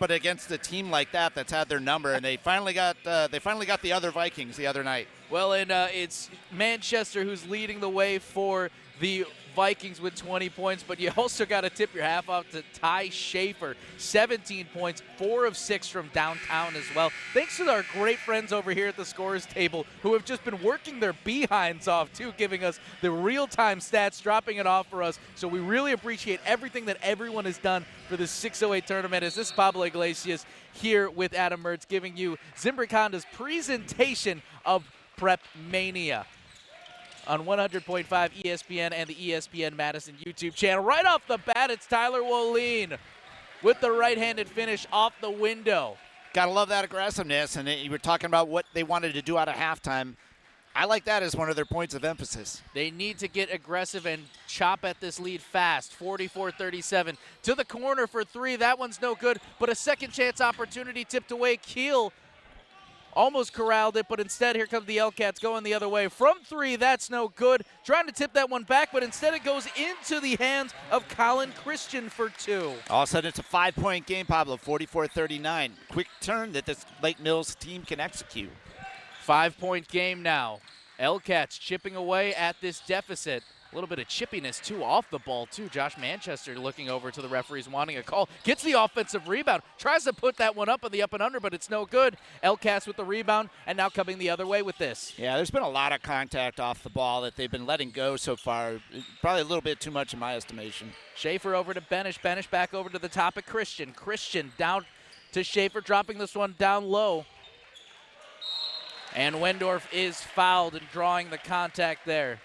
a team like that that's had their number, and they finally got the other Vikings the other night. Well, and it's Manchester who's leading the way for the Vikings with 20 points, but you also got to tip your hat off to Ty Schaefer, 17 points, 4 of 6 from downtown as well. Thanks to our great friends over here at the scorers table who have just been working their behinds off too, giving us the real-time stats, dropping it off for us. So we really appreciate everything that everyone has done for this 608 tournament. As this is Pablo Iglesias here with Adam Mertz, giving you Zimbrick Honda's presentation of Prep Mania on 100.5 ESPN and the ESPN Madison YouTube channel. Right off the bat, it's Tyler Woline with the right-handed finish off the window. Gotta love that aggressiveness, and you were talking about what they wanted to do out of halftime. I like that as one of their points of emphasis. They need to get aggressive and chop at this lead fast. 44-37 to the corner for 3. That one's no good, but a second chance opportunity tipped away. Keel almost corralled it, but instead here comes the L-Cats going the other way. From 3, that's no good. Trying to tip that one back, but instead it goes into the hands of Colin Christian for 2. All of a sudden it's a 5-point game, Pablo, 44-39. Quick turn that this Lake Mills team can execute. 5-point game now. L-Cats chipping away at this deficit. A little bit of chippiness, too, off the ball, too. Josh Manchester looking over to the referees, wanting a call. Gets the offensive rebound. Tries to put that one up on the up and under, but it's no good. L-Cats with the rebound, and now coming the other way with this. Yeah, there's been a lot of contact off the ball that they've been letting go so far. Probably a little bit too much in my estimation. Schaefer over to Benish. Benish back over to the top of Christian. Christian down to Schaefer, dropping this one down low. And Wendorf is fouled and drawing the contact there.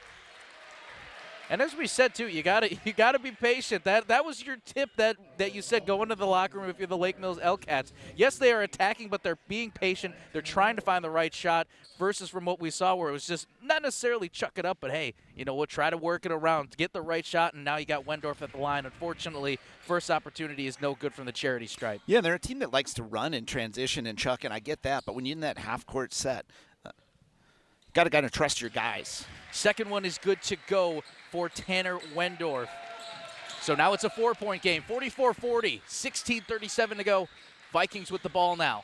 And as we said, too, you gotta be patient. That was your tip that you said go into the locker room if you're the Lake Mills L-Cats. Yes, they are attacking, but they're being patient. They're trying to find the right shot versus from what we saw where it was just not necessarily chuck it up, but, hey, we'll try to work it around, get the right shot, and now you got Wendorf at the line. Unfortunately, first opportunity is no good from the charity stripe. Yeah, they're a team that likes to run and transition and chuck, and I get that. But when you're in that half-court set, got to trust your guys. Second one is good to go for Tanner Wendorf. So now it's a 4-point game, 44-40, 16:37 to go. Vikings with the ball now.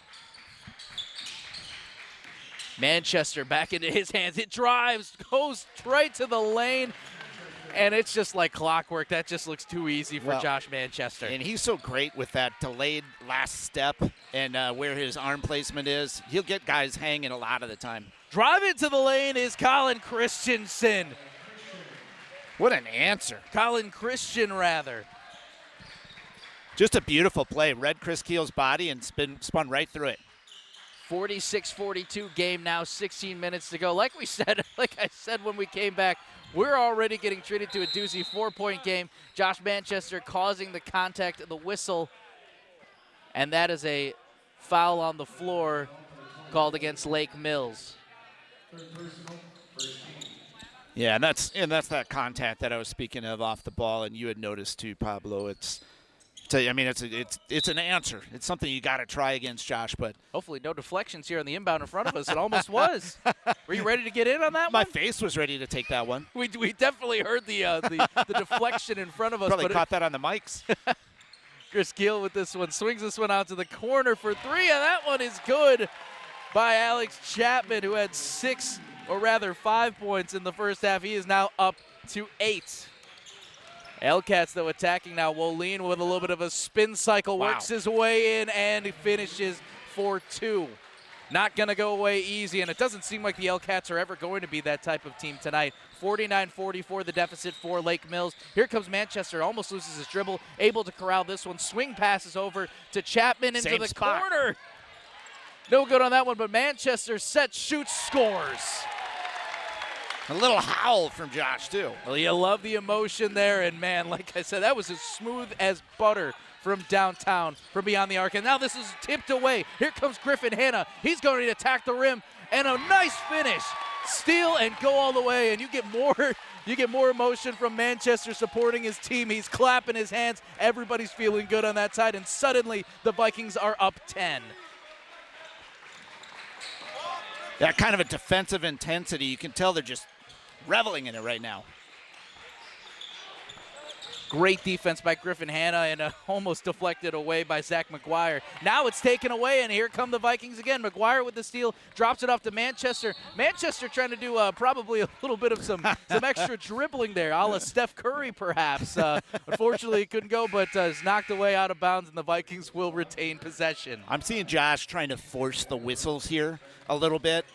Manchester back into his hands. It drives, goes right to the lane, and it's just like clockwork. That just looks too easy for Josh Manchester. And he's so great with that delayed last step and where his arm placement is. He'll get guys hanging a lot of the time. Drive into the lane is Colin Christensen. What an answer. Colin Christian, rather. Just a beautiful play. Read Chris Keel's body and spun right through it. 46-42 game now, 16 minutes to go. Like I said when we came back, we're already getting treated to a doozy 4-point game. Josh Manchester causing the contact, the whistle, and that is a foul on the floor called against Lake Mills. Yeah, and that's that contact that I was speaking of off the ball, and you had noticed too, Pablo. It's an answer. It's something you got to try against Josh, but hopefully no deflections here on the inbound in front of us. It almost was. Were you ready to get in on that My one? face was ready to take that one. We definitely heard the deflection in front of us. Probably caught that on the mics. Chris Gill with this one swings this one out to the corner for 3, and that one is good by Alex Chapman, who had 5 points in the first half. He is now up to 8. Elcats, though, attacking now. Wolin with a little bit of a spin cycle, works his way in and finishes for 2. Not going to go away easy, and it doesn't seem like the Elcats are ever going to be that type of team tonight. 49-44, the deficit for Lake Mills. Here comes Manchester, almost loses his dribble, able to corral this one. Swing passes over to Chapman into the corner. No good on that one, but Manchester sets, shoots, scores. A little howl from Josh, too. Well, you love the emotion there, and man, like I said, that was as smooth as butter from downtown, from beyond the arc. And now this is tipped away. Here comes Griffin Hanna. He's going to attack the rim, and a nice finish. Steal and go all the way, and you get more emotion from Manchester supporting his team. He's clapping his hands. Everybody's feeling good on that side, and suddenly the Vikings are up 10. That kind of a defensive intensity. You can tell they're just reveling in it right now. Great defense by Griffin Hanna and almost deflected away by Zach McGuire. Now it's taken away, and here come the Vikings again. McGuire with the steal, drops it off to Manchester. Manchester trying to do probably a little bit of some extra dribbling there, a la Steph Curry perhaps. Unfortunately, it couldn't go, but is knocked away out of bounds, and the Vikings will retain possession. I'm seeing Josh trying to force the whistles here a little bit,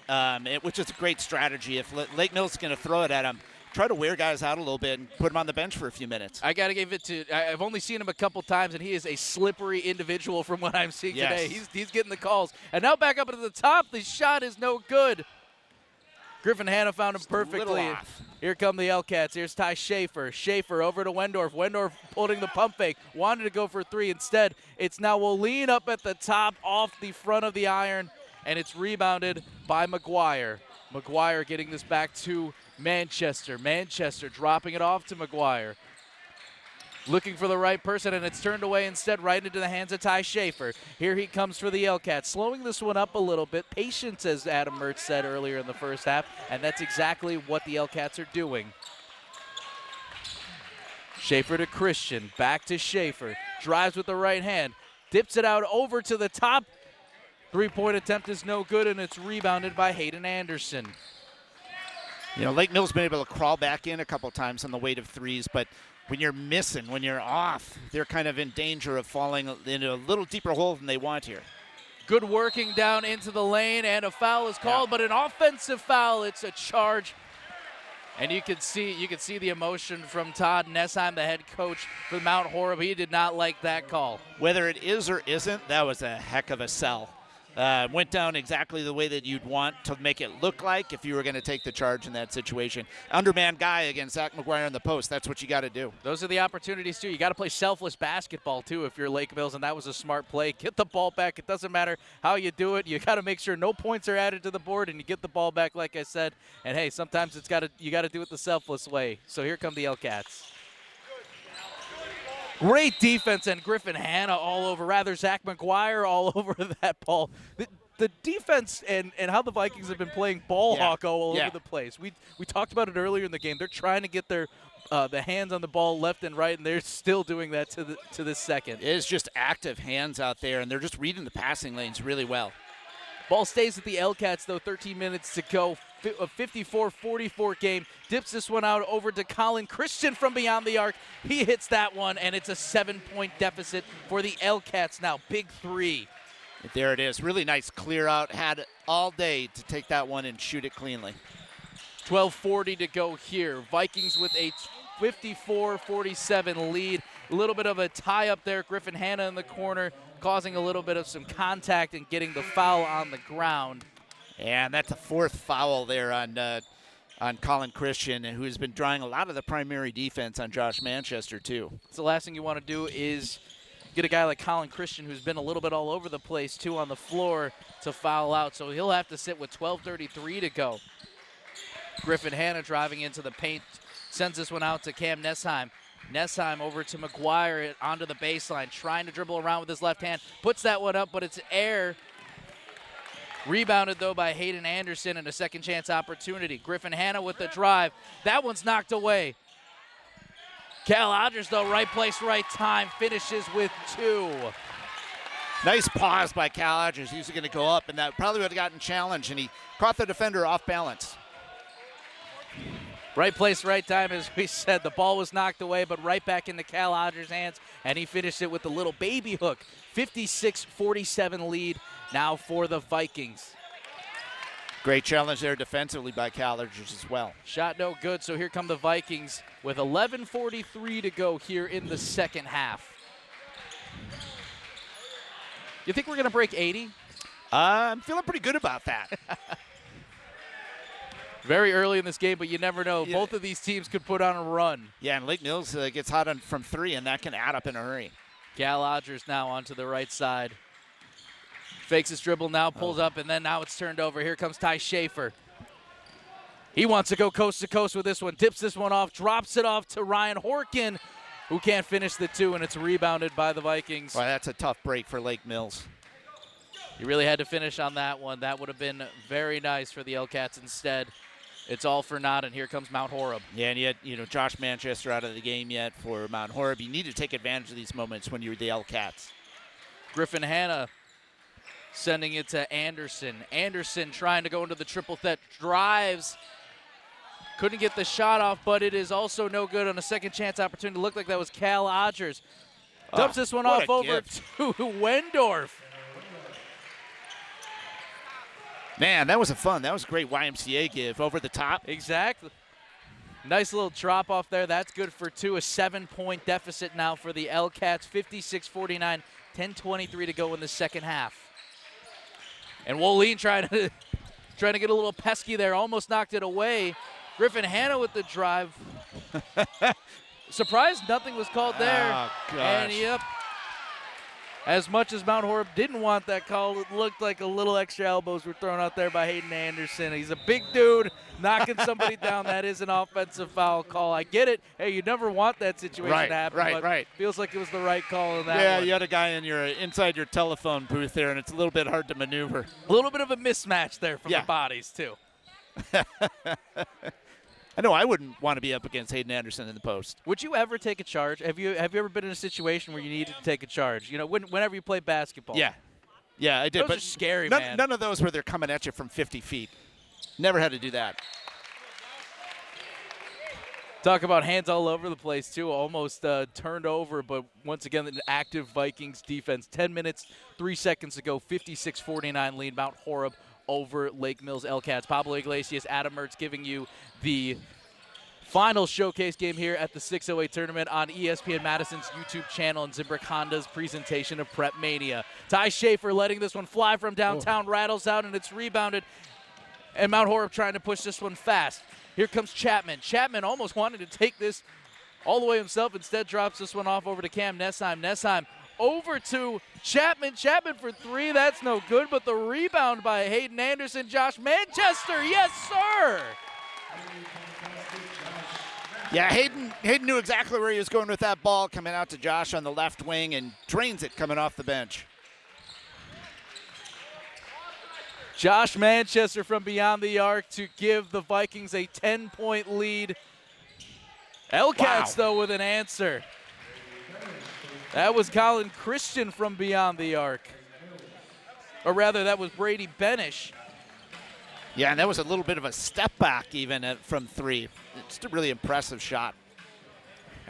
which is a great strategy. If Lake Mills is going to throw it at him, try to wear guys out a little bit and put him on the bench for a few minutes. I got to give it to – I've only seen him a couple times, and he is a slippery individual from what I'm seeing today. He's getting the calls. And now back up at the top. The shot is no good. Griffin Hanna found him perfectly. Here come the Elcats. Here's Ty Schaefer. Schaefer over to Wendorf. Wendorf pulling the pump fake. Wanted to go for 3. Instead, it's now Wolin up at the top off the front of the iron, and it's rebounded by McGuire. McGuire getting this back to Manchester. Manchester dropping it off to McGuire. Looking for the right person, and it's turned away instead right into the hands of Ty Schaefer. Here he comes for the Elcats, slowing this one up a little bit. Patience, as Adam Mertz said earlier in the first half, and that's exactly what the Elcats are doing. Schaefer to Christian, back to Schaefer. Drives with the right hand, dips it out over to the top. 3-point attempt is no good, and it's rebounded by Hayden Anderson. You know, Lake Mill's been able to crawl back in a couple times on the weight of threes, but when you're missing, when you're off, they're kind of in danger of falling into a little deeper hole than they want here. Good working down into the lane, and a foul is called, but an offensive foul. It's a charge. And you can see the emotion from Todd Nessheim, the head coach for Mount Horeb. He did not like that call. Whether it is or isn't, that was a heck of a sell. Went down exactly the way that you'd want to make it look like if you were going to take the charge in that situation. Undermanned guy against Zach McGuire in the post. That's what you got to do. Those are the opportunities, too. You got to play selfless basketball, too, if you're Lake Mills, and that was a smart play. Get the ball back. It doesn't matter how you do it. You got to make sure no points are added to the board, and you get the ball back, like I said. And, hey, sometimes you got to do it the selfless way. So here come the Elcats. Great defense, and Griffin Hanna all over, Zach McGuire all over that ball. The defense and how the Vikings have been playing ball hawk all over the place. We talked about it earlier in the game. They're trying to get their the hands on the ball left and right, and they're still doing that to this second. It is just active hands out there, and they're just reading the passing lanes really well. Ball stays at the Elcats, though, 13 minutes to go. A 54-44 game. Dips this one out over to Colin Christian from beyond the arc. He hits that one, and it's a 7-point deficit for the Elcats now. Big 3. There it is. Really nice clear out. Had all day to take that one and shoot it cleanly. 12:40 to go here. Vikings with a 54-47 lead. A little bit of a tie up there. Griffin Hanna in the corner causing a little bit of some contact and getting the foul on the ground. And that's a 4th foul there on Colin Christian, who has been drawing a lot of the primary defense on Josh Manchester, too. So the last thing you want to do is get a guy like Colin Christian, who's been a little bit all over the place, too, on the floor to foul out. So he'll have to sit with 12:33 to go. Griffin Hanna driving into the paint, sends this one out to Cam Nessheim. Nessheim over to McGuire onto the baseline, trying to dribble around with his left hand. Puts that one up, but it's air. Rebounded, though, by Hayden Anderson, and a second chance opportunity. Griffin Hanna with the drive. That one's knocked away. Cal Odgers, though, right place, right time, finishes with 2. Nice pause by Cal Odgers. He was going to go up, and that probably would have gotten challenged, and he caught the defender off balance. Right place, right time, as we said. The ball was knocked away, but right back into Cal Odgers' hands, and he finished it with a little baby hook. 56-47 lead now for the Vikings. Great challenge there defensively by Cal Odgers as well. Shot no good, so here come the Vikings with 11:43 to go here in the second half. You think we're going to break 80? I'm feeling pretty good about that. Very early in this game, but you never know. Yeah. Both of these teams could put on a run. Yeah, and Lake Mills gets hot from 3, and that can add up in a hurry. Cal Odgers now onto the right side. Fakes his dribble now, pulls up, and then now it's turned over. Here comes Ty Schaefer. He wants to go coast to coast with this one. Tips this one off, drops it off to Ryan Horkin, who can't finish the 2, and it's rebounded by the Vikings. Well, that's a tough break for Lake Mills. You really had to finish on that one. That would have been very nice for the L-Cats instead. It's all for naught, and here comes Mount Horeb. Yeah, and yet, Josh Manchester out of the game yet for Mount Horeb. You need to take advantage of these moments when you're the L-Cats. Griffin Hanna sending it to Anderson. Anderson trying to go into the triple threat, drives. Couldn't get the shot off, but it is also no good on a second chance opportunity. Looked like that was Cal Odgers. Dumps this one off over to Wendorf. Man, that was that was a great YMCA give over the top. Exactly. Nice little drop off there. That's good for 2. A 7-point deficit now for the L-Cats. 56-49, 10:23 to go in the second half. And Woleen trying to get a little pesky there. Almost knocked it away. Griffin Hanna with the drive. Surprised nothing was called there. Oh, gosh. And yep. As much as Mount Horeb didn't want that call, it looked like a little extra elbows were thrown out there by Hayden Anderson. He's a big dude knocking somebody down. That is an offensive foul call. I get it. Hey, you never want that situation to happen. Right. Feels like it was the right call in that one. Yeah, you had a guy inside your telephone booth there, and it's a little bit hard to maneuver. A little bit of a mismatch there from the bodies, too. I know I wouldn't want to be up against Hayden Anderson in the post. Would you ever take a charge? Have you ever been in a situation where you needed to take a charge? Whenever you play basketball. Yeah, I did. Those are scary, man. None of those where they're coming at you from 50 feet. Never had to do that. Talk about hands all over the place, too. Almost turned over, but once again, an active Vikings defense. 10 minutes, 3 seconds to go. 56-49 lead, Mount Horeb over Lake Mills L-Cats. Pablo Iglesias, Adam Mertz giving you the final showcase game here at the 608 tournament on ESPN Madison's YouTube channel and Zimbrick Honda's presentation of Prep Mania. Ty Schaefer letting this one fly from downtown, rattles out, and it's rebounded. And Mount Horeb trying to push this one fast. Here comes Chapman. Chapman almost wanted to take this all the way himself. Instead drops this one off over to Cam Nessheim. Nessheim over to Chapman. Chapman for 3. That's no good, but the rebound by Hayden Anderson. Josh Manchester. Yes, sir. Yeah, Hayden knew exactly where he was going with that ball, coming out to Josh on the left wing and drains it coming off the bench. Josh Manchester from beyond the arc to give the Vikings a 10-point lead. L-Cats, though, with an answer. That was Colin Christian from beyond the arc. Or rather, that was Brady Benish. Yeah, and that was a little bit of a step back even from 3. It's a really impressive shot.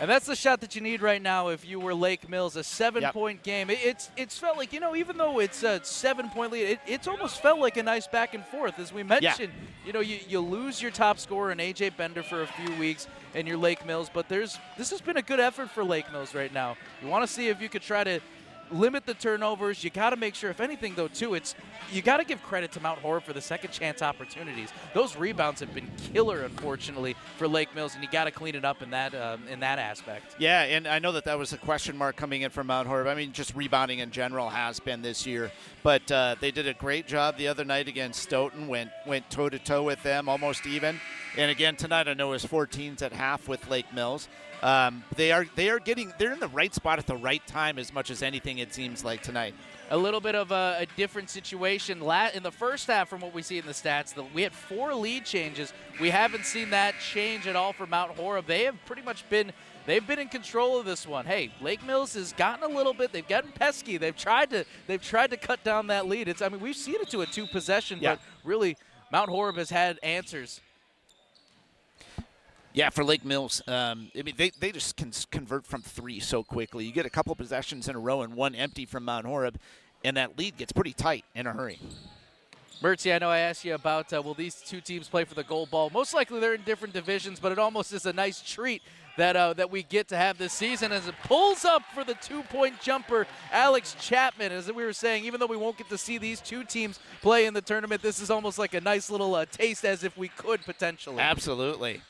And that's the shot that you need right now if you were Lake Mills. A 7-point game. It's felt like, even though it's a 7-point lead, it's almost felt like a nice back and forth. As we mentioned, you lose your top scorer in A.J. Bender for a few weeks and your Lake Mills, but this has been a good effort for Lake Mills right now. You want to see if you could try to limit the turnovers. You got to make sure, if anything, though, too, you got to give credit to Mount Horeb for the second chance opportunities. Those rebounds have been killer, unfortunately, for Lake Mills, and you got to clean it up in that aspect. Yeah, and I know that was a question mark coming in from Mount Horeb. I mean, just rebounding in general has been this year, but they did a great job the other night against Stoughton. Went toe to toe with them, almost even And again, tonight I know is 14s at half with Lake Mills. They're in the right spot at the right time as much as anything, it seems like tonight. A little bit of a different situation. In the first half from what we see in the stats, we had 4 lead changes. We haven't seen that change at all for Mount Horeb. They have pretty much been in control of this one. Hey, Lake Mills has gotten a little bit. They've gotten pesky. They've tried to cut down that lead. We've seen it to a 2-possession, but really Mount Horeb has had answers. Yeah, for Lake Mills, they just can convert from 3 so quickly. You get a couple possessions in a row and one empty from Mount Horeb, and that lead gets pretty tight in a hurry. Mertzy, I know I asked you about will these two teams play for the gold ball. Most likely they're in different divisions, but it almost is a nice treat that we get to have this season as it pulls up for the 2-point jumper, Alex Chapman. As we were saying, even though we won't get to see these two teams play in the tournament, this is almost like a nice little taste as if we could potentially. Absolutely.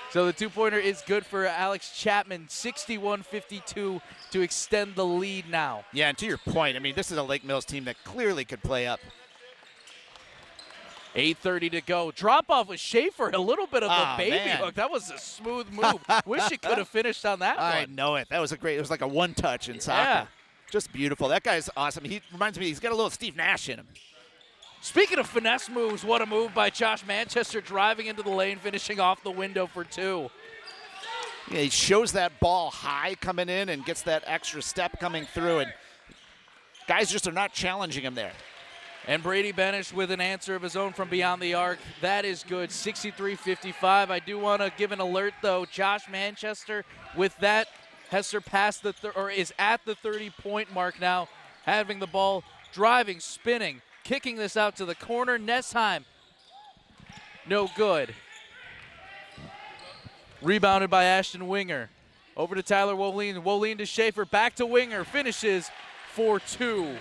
So the 2-pointer is good for Alex Chapman, 61-52 to extend the lead now. Yeah, and to your point, this is a Lake Mills team that clearly could play up. 8:30 to go. Drop off with Schaefer, a little bit of a baby man. hook. That was a smooth move. Wish he could have finished on that one. I know it. That was it was like a one-touch in soccer. Yeah. Just beautiful. That guy's awesome. He reminds me, he's got a little Steve Nash in him. Speaking of finesse moves, what a move by Josh Manchester, driving into the lane, finishing off the window for 2. Yeah, he shows that ball high coming in and gets that extra step coming through, and guys just are not challenging him there. And Brady Benish with an answer of his own from beyond the arc. That is good, 63-55. I do want to give an alert, though. Josh Manchester with that has surpassed is at the 30-point mark now, having the ball, driving, spinning, kicking this out to the corner. Nessheim, no good. Rebounded by Ashton Winger. Over to Tyler Woline. Woline to Schaefer. Back to Winger. Finishes for 2.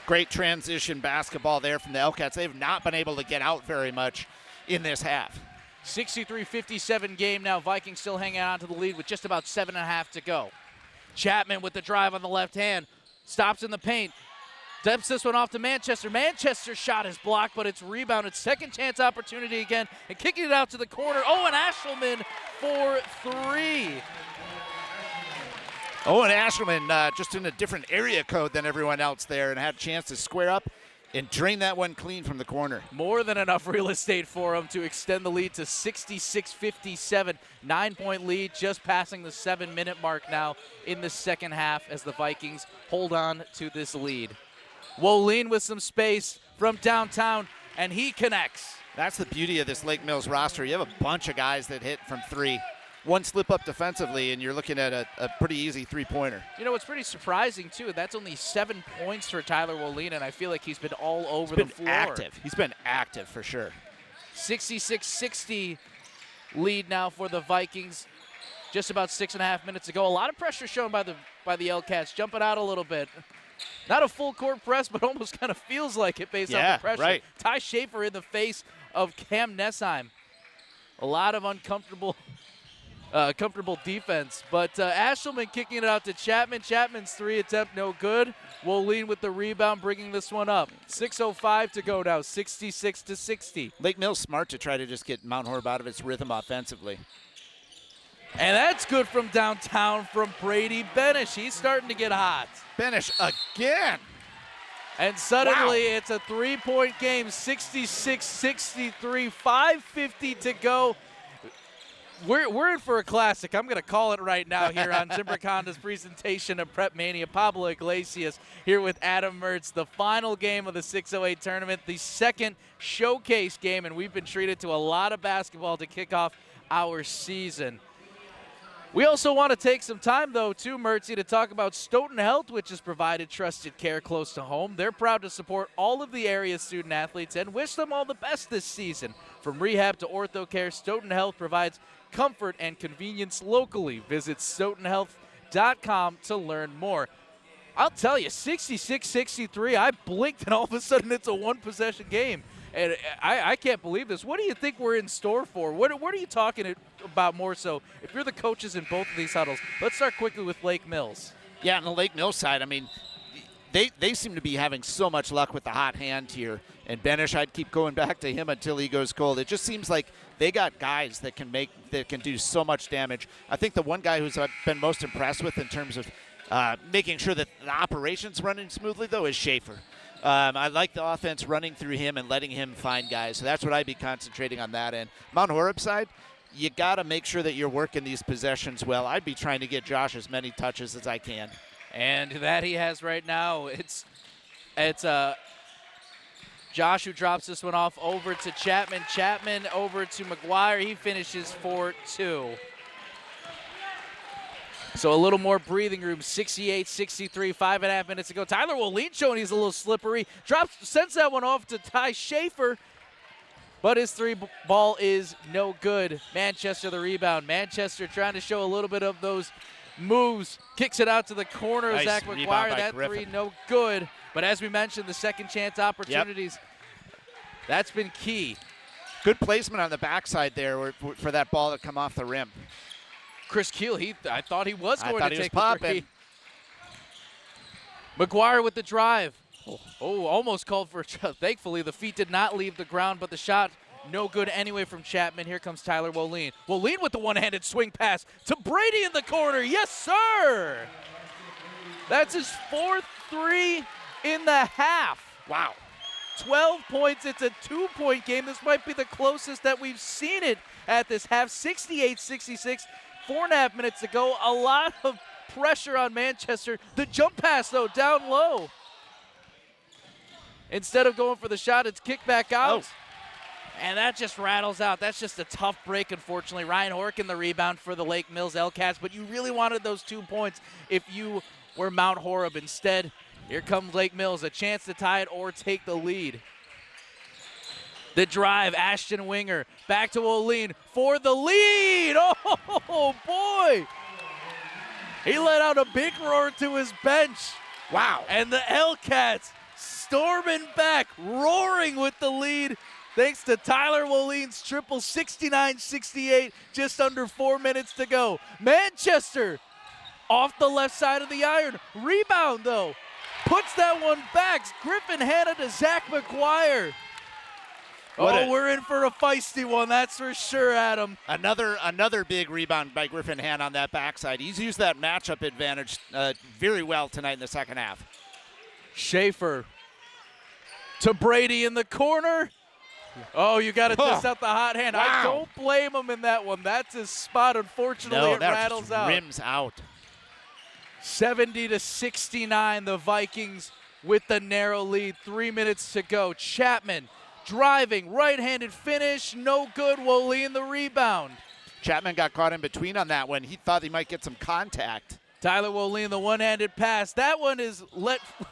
Great transition basketball there from the Elcats. They've not been able to get out very much in this half. 63-57 game now. Vikings still hanging on to the lead with just about 7.5 to go. Chapman with the drive on the left hand. Stops in the paint. Steps this one off to Manchester. Manchester's shot is blocked, but it's rebounded. Second chance opportunity again. And kicking it out to the corner. Owen Ashelman for 3. Owen Ashelman just in a different area code than everyone else there and had a chance to square up and drain that one clean from the corner. More than enough real estate for him to extend the lead to 66-57. 9-point lead, just passing the 7-minute mark now in the second half as the Vikings hold on to this lead. Woline with some space from downtown, and he connects. That's the beauty of this Lake Mills roster. You have a bunch of guys that hit from 3. One slip up defensively, and you're looking at a pretty easy 3-pointer. You know, what's pretty surprising, too, that's only 7 points for Tyler Woline, and I feel like he's been all over the floor. He's been active for sure. 66-60 lead now for the Vikings. Just about 6.5 minutes to go. A lot of pressure shown by the Elcats, jumping out a little bit. Not a full court press, but almost kind of feels like it based on the pressure. Right. Ty Schaefer in the face of Cam Nessheim. A lot of uncomfortable comfortable defense. But Ashelman kicking it out to Chapman. Chapman's 3 attempt, no good. Woline with the rebound, bringing this one up. 6:05 to go now, 66-60. Lake Mills smart to try to just get Mount Horeb out of its rhythm offensively. And that's good from downtown from Brady Benish. He's starting to get hot. Benish again. And suddenly it's a 3-point game, 66-63, 5:50 to go. We're in for a classic. I'm going to call it right now here on Zimbrick Honda's presentation of Prep Mania. Pablo Iglesias here with Adam Mertz. The final game of the 608 tournament, the second showcase game, and we've been treated to a lot of basketball to kick off our season. We also want to take some time, though, too, Mertzy, to talk about Stoughton Health, which has provided trusted care close to home. They're proud to support all of the area's student athletes and wish them all the best this season. From rehab to ortho care, Stoughton Health provides comfort and convenience locally. Visit stoughtonhealth.com to learn more. I'll tell you, 66-63, I blinked, and all of a sudden it's a one-possession game. And I can't believe this. What do you think we're in store for? What are you talking about more so? If you're the coaches in both of these huddles, let's start quickly with Lake Mills. Yeah, on the Lake Mills side, I mean, they seem to be having so much luck with the hot hand here. And Benish, I'd keep going back to him until he goes cold. It just seems like they got guys that can do so much damage. I think the one guy who's I've been most impressed with in terms of making sure that the operation's running smoothly, though, is Schaefer. I like the offense running through him and letting him find guys. So that's what I'd be concentrating on that end. Mount Horeb side, you got to make sure that you're working these possessions well. I'd be trying to get Josh as many touches as I can. And that he has right now. It's Josh who drops this one off over to Chapman. Chapman over to McGuire. He finishes for 2. So a little more breathing room. 68-63, 5.5 minutes to go. Tyler Woline showing he's a little slippery. Sends that one off to Ty Schaefer. But his 3 ball is no good. Manchester the rebound. Manchester trying to show a little bit of those moves. Kicks it out to the corner. Nice Zach McGuire, that Griffin. 3 no good. But as we mentioned, the second chance opportunities, that's been key. Good placement on the backside there for that ball to come off the rim. Chris Keel, I thought he was going to take the three. McGuire with the drive. Oh, almost called for a shot. Thankfully, the feet did not leave the ground, but the shot no good anyway from Chapman. Here comes Tyler Woline. Woline with the one-handed swing pass to Brady in the corner. Yes, sir! That's his 4th 3 in the half. Wow. 12 points. It's a 2-point game. This might be the closest that we've seen it at this half. 68-66, 4.5 minutes to go. A lot of pressure on Manchester. The jump pass, though, down low. Instead of going for the shot, it's kicked back out. Oh. And that just rattles out. That's just a tough break, unfortunately. Ryan Horkin the rebound for the Lake Mills Elcats, but you really wanted those 2 points if you were Mount Horeb. Instead, here comes Lake Mills, a chance to tie it or take the lead. The drive, Ashton Winger, back to Woline for the lead. Oh, boy. He let out a big roar to his bench. Wow. And the Elcats storming back, roaring with the lead. Thanks to Tyler Woline's triple, 69-68, just under 4 minutes to go. Manchester off the left side of the iron. Rebound, though. Puts that one back. Griffin Hanna to Zach McGuire. We're in for a feisty one, that's for sure, Adam. Another big rebound by Griffin Hanna on that backside. He's used that matchup advantage very well tonight in the second half. Schaefer to Brady in the corner. Oh, you got to test out the hot hand. Wow. I don't blame him in that one. That's his spot. Unfortunately, it rattles out. Rims out. 70-69, the Vikings with the narrow lead. 3 minutes to go. Chapman driving, right-handed finish, no good. Woline the rebound. Chapman got caught in between on that one. He thought he might get some contact. Tyler Woline, the one-handed pass. That one is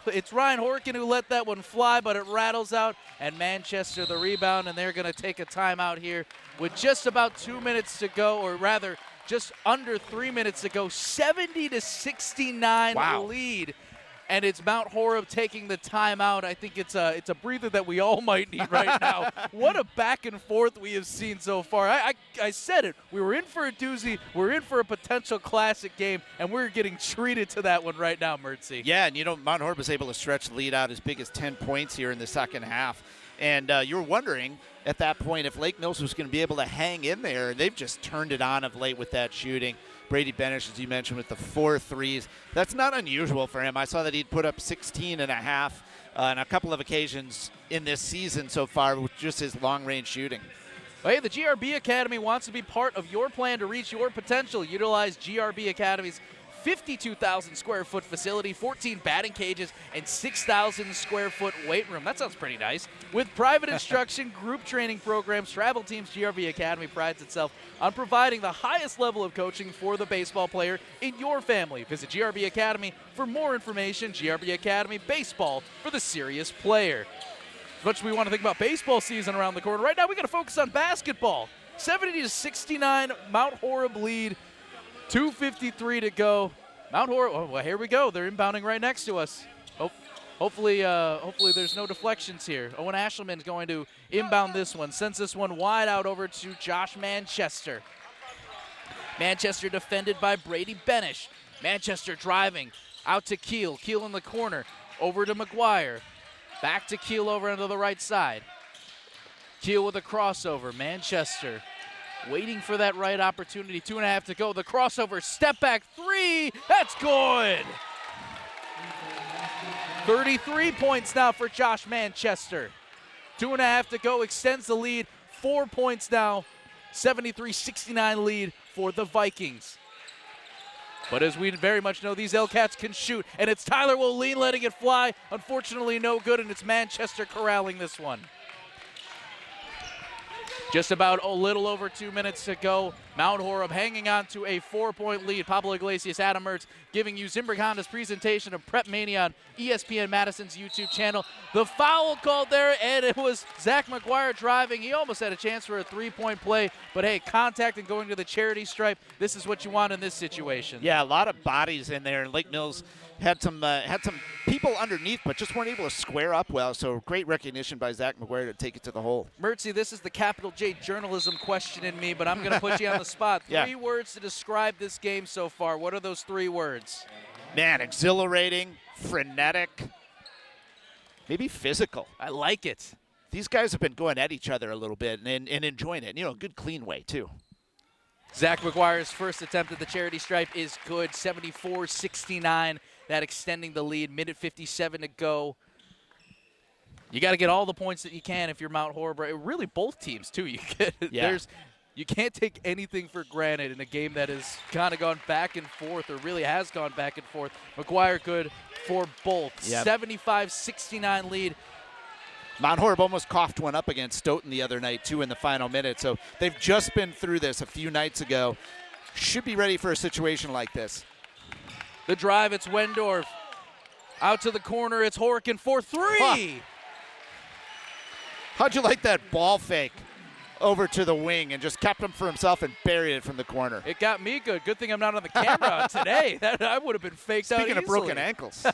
it's Ryan Horkin who let that one fly, but it rattles out. And Manchester the rebound, and they're going to take a timeout here with just about 2 minutes to go, or rather just under 3 minutes to go. 70-69 lead. And it's Mount Horeb taking the timeout. I think it's a breather that we all might need right now. What a back and forth we have seen so far. I said it. We were in for a doozy. We're in for a potential classic game, and we're getting treated to that one right now, Mertzy. Yeah, and Mount Horeb was able to stretch the lead out as big as 10 points here in the second half. And you were wondering at that point if Lake Mills was going to be able to hang in there. They've just turned it on of late with that shooting. Brady Benish, as you mentioned, with the 4 threes. That's not unusual for him. I saw that he'd put up 16 and a half on a couple of occasions in this season so far with just his long-range shooting. Well, hey, the GRB Academy wants to be part of your plan to reach your potential. Utilize GRB Academy's 52,000 square foot facility, 14 batting cages, and 6,000 square foot weight room. That sounds pretty nice. With private instruction, group training programs, travel teams, GRB Academy prides itself on providing the highest level of coaching for the baseball player in your family. Visit GRB Academy for more information. GRB Academy, baseball for the serious player. As much as we want to think about baseball season around the corner, right now we got to focus on basketball. 70-69, Mount Horeb lead. 2:53 to go. Mount Horeb, oh, well, here we go. They're inbounding right next to us. Hopefully there's no deflections here. Owen Ashelman is going to inbound this one. Sends this one wide out over to Josh Manchester. Manchester defended by Brady Benish. Manchester driving out to Keel. Keel in the corner. Over to McGuire. Back to Keel over onto the right side. Keel with a crossover. Manchester waiting for that right opportunity. 2.5 to go. The crossover, step back three. That's good. 33 points now for Josh Manchester. 2.5 to go, extends the lead. 4 points now. 73-69 lead for the Vikings. But as we very much know, these L-Cats can shoot, and it's Tyler Woleen letting it fly. Unfortunately, no good, and it's Manchester corralling this one. Just about a little over 2 minutes to go. Mount Horeb hanging on to a 4-point lead. Pablo Iglesias, Adam Mertz giving you Zimbrick Honda's presentation of Prep Mania on ESPN Madison's YouTube channel. The foul called there, and it was Zach McGuire driving. He almost had a chance for a 3-point play, but hey, contact and going to the charity stripe, this is what you want in this situation. Yeah, a lot of bodies in there. Lake Mills had some people underneath, but just weren't able to square up well. So great recognition by Zach McGuire to take it to the hole. Mertzy, this is the capital J journalism question in me, but I'm going to put you on the spot. Yeah. 3 words to describe this game so far. What are those 3 words? Man, exhilarating, frenetic, maybe physical. I like it. These guys have been going at each other a little bit and enjoying it. A good, clean way, too. Zach McGuire's first attempt at the charity stripe is good, 74-69. That extending the lead, minute 57 to go. You got to get all the points that you can if you're Mount Horeb. Really, both teams, too. You can't take anything for granted in a game that has kind of gone back and forth, or really has gone back and forth. McGuire good for both. Yep. 75-69 lead. Mount Horeb almost coughed one up against Stoughton the other night, too, in the final minute. So they've just been through this a few nights ago. Should be ready for a situation like this. The drive, it's Wendorf. Out to the corner, it's Horkin for 3. Huh. How'd you like that ball fake over to the wing and just kept him for himself and buried it from the corner? It got me good. Good thing I'm not on the camera today. I would have been faked out Speaking of easily. broken ankles.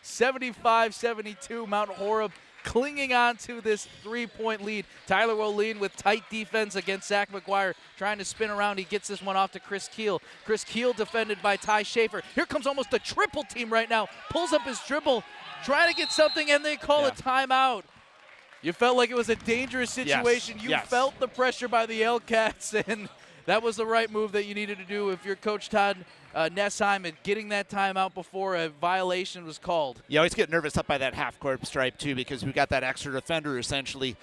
75-72, Mount Horeb clinging on to this 3-point lead. Tyler Woleen with tight defense against Zach McGuire, trying to spin around. He gets this one off to Chris Keel. Chris Keel defended by Ty Schaefer. Here comes almost a triple team right now. Pulls up his dribble, trying to get something, and they call a timeout. You felt like it was a dangerous situation. Yes. You Yes. felt the pressure by the L-Cats, and that was the right move that you needed to do if you're Coach Todd Nessheim, and getting that timeout before a violation was called. You always get nervous up by that half-court stripe, too, because we got that extra defender essentially,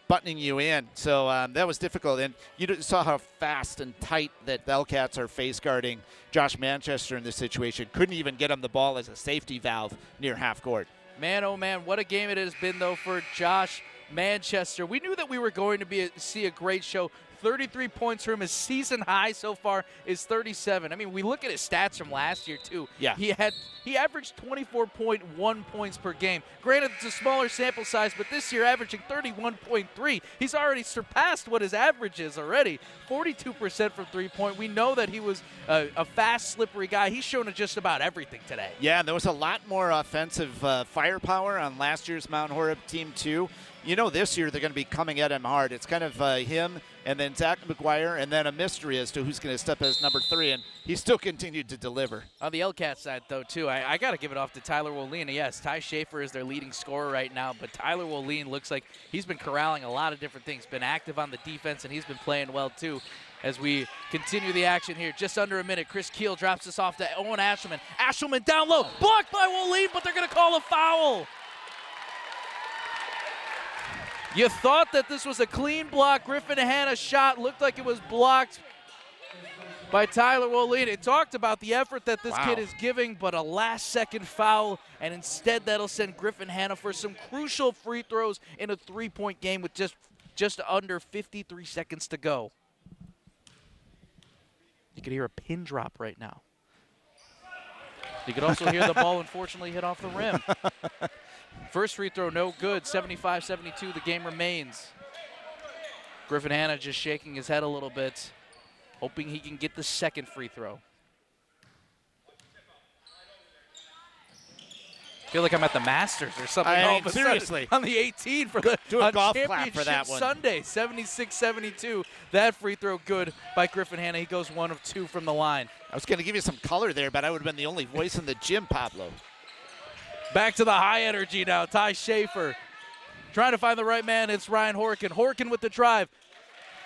buttoning you in. So that was difficult. And you saw how fast and tight that the L-Cats are face guarding Josh Manchester in this situation. Couldn't even get him the ball as a safety valve near half-court. Man, oh man, what a game it has been, though, for Josh Manchester. We knew that we were going to see a great show. 33 points for him. His season high so far is 37. I mean, we look at his stats from last year, too. Yeah. He averaged 24.1 points per game. Granted, it's a smaller sample size, but this year averaging 31.3. He's already surpassed what his average is already. 42% from three-point. We know that he was a fast, slippery guy. He's shown just about everything today. Yeah, and there was a lot more offensive firepower on last year's Mount Horeb team, too. This year they're going to be coming at him hard. It's kind of him and then Zach McGuire, and then a mystery as to who's going to step as number 3, and he still continued to deliver. On the L-Cat side, though, too, I got to give it off to Tyler Woleen. Yes, Ty Schaefer is their leading scorer right now, but Tyler Woleen looks like he's been corralling a lot of different things, been active on the defense, and he's been playing well, too. As we continue the action here, just under a minute, Chris Keel drops this off to Owen Ashelman. Ashelman down low, blocked by Woleen, but they're going to call a foul. You thought that this was a clean block. Griffin Hanna's shot looked like it was blocked by Tyler Woleen. It talked about the effort that this kid is giving, but a last-second foul, and instead that'll send Griffin Hanna for some crucial free throws in a 3-point game with just under 53 seconds to go. You could hear a pin drop right now. You could also hear the ball unfortunately hit off the rim. First free throw, no good. 75-72, the game remains. Griffin Hanna just shaking his head a little bit, hoping he can get the second free throw. I feel like I'm at the Masters or something. Seriously. On the 18 for the Do a golf Championship clap for that one. Sunday, 76-72. That free throw good by Griffin Hanna. He goes 1 of 2 from the line. I was going to give you some color there, but I would have been the only voice in the gym, Pablo. Back to the high energy now. Ty Schaefer trying to find the right man. It's Ryan Horkin. Horkin with the drive.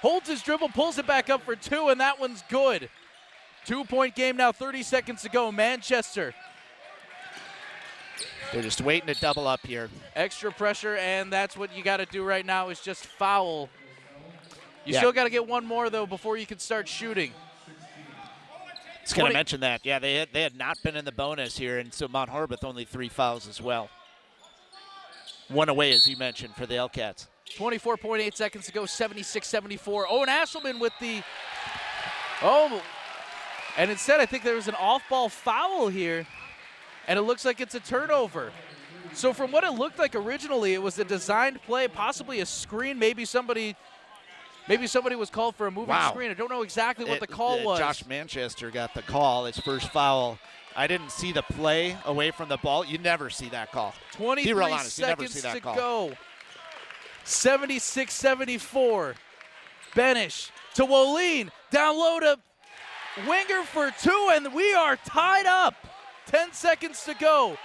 Holds his dribble, pulls it back up for two, and that one's good. 2-point game now, 30 seconds to go. Manchester. They're just waiting to double up here. Extra pressure, and that's what you got to do right now is just foul. You still got to get one more, though, before you can start shooting. I was going to mention that. Yeah, they had not been in the bonus here, and so Mount Horeb with only 3 fouls as well. One away, as you mentioned, for the L-Cats. 24.8 seconds to go, 76-74. Owen Asselman with the – oh, and instead I think there was an off-ball foul here, and it looks like it's a turnover. So from what it looked like originally, it was a designed play, possibly a screen. Maybe somebody was called for a moving screen. I don't know exactly what the call was. Josh Manchester got the call, his first foul. I didn't see the play away from the ball. You never see that call. 23 seconds to go. 76-74. Benish to Woline. Down low to Winger for two, and we are tied up. 10 seconds to go.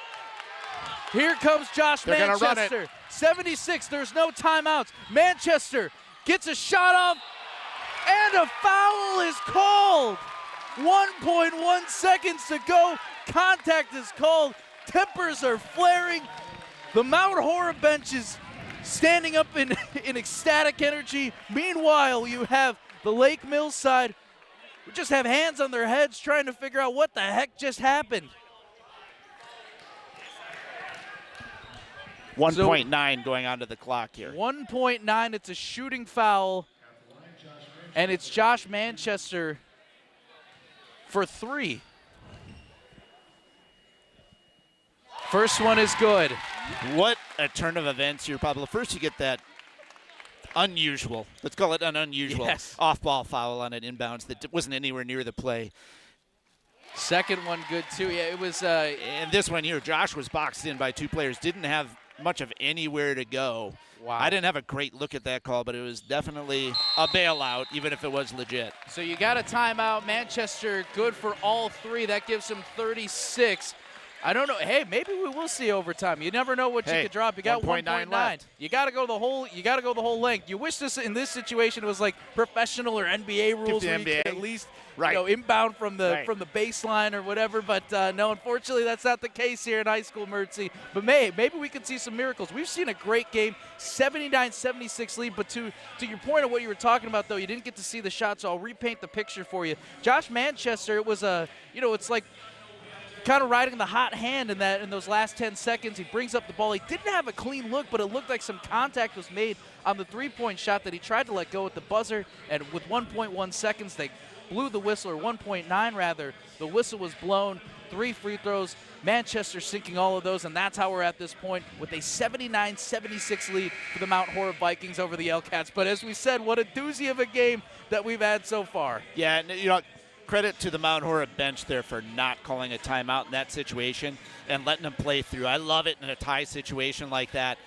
Here comes Josh Manchester. 76, there's no timeouts. Manchester gets a shot off, and a foul is called. 1.1 seconds to go. Contact is called. Tempers are flaring. The Mount Horeb bench is standing up in ecstatic energy. Meanwhile, you have the Lake Mills side who just have hands on their heads trying to figure out what the heck just happened. 1.9 going onto the clock here. 1.9, it's a shooting foul, and it's Josh Manchester for 3. First one is good. What a turn of events here, Pablo. First you get that unusual, let's call it an unusual, off-ball foul on an inbounds that wasn't anywhere near the play. Second one good too. Yeah, it was. And this one here, Josh was boxed in by 2 players, didn't have much of anywhere to go. Wow. I didn't have a great look at that call, but it was definitely a bailout, even if it was legit. So you got a timeout. Manchester good for all 3. That gives them 36. I don't know. Hey, maybe we will see overtime. You never know what you could drop. You got 1.9 left. You got to go the whole. You got to go the whole length. You wish this in this situation it was like professional or NBA rules, where you could at least inbound from the baseline or whatever. But no, unfortunately, that's not the case here in high school, Mertzy. But maybe we could see some miracles. We've seen a great game, 79-76 lead. But to your point of what you were talking about, though, you didn't get to see the shot, so I'll repaint the picture for you. Josh Manchester, it was it's like kind of riding the hot hand in those last 10 seconds. He brings up the ball. He didn't have a clean look, but it looked like some contact was made on the 3-point shot that he tried to let go at the buzzer. And with 1.1 seconds, they blew the whistle, or 1.9 rather. The whistle was blown. 3 free throws. Manchester sinking all of those, and that's how we're at this point with a 79-76 lead for the Mount Horeb Vikings over the L-Cats. But as we said, what a doozy of a game that we've had so far. Yeah, and credit to the Mount Horeb bench there for not calling a timeout in that situation and letting them play through. I love it in a tie situation like that.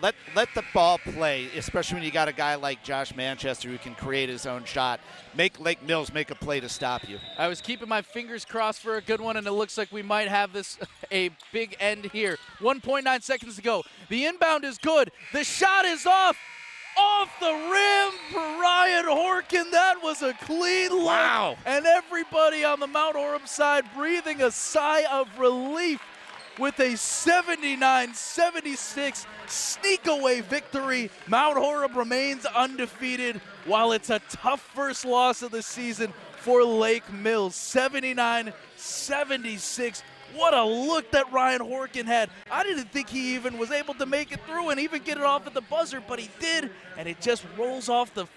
Let the ball play, especially when you got a guy like Josh Manchester who can create his own shot. Make Lake Mills make a play to stop you. I was keeping my fingers crossed for a good one, and it looks like we might have this a big end here. 1.9 seconds to go. The inbound is good. The shot is off the rim for Ryan Horkin. That was a clean look. Wow. And everybody on the Mount Horeb side breathing a sigh of relief with a 79-76 sneak-away victory. Mount Horeb remains undefeated while it's a tough first loss of the season for Lake Mills. 79-76. What a look that Ryan Horkin had. I didn't think he even was able to make it through and even get it off at the buzzer, but he did, and it just rolls off the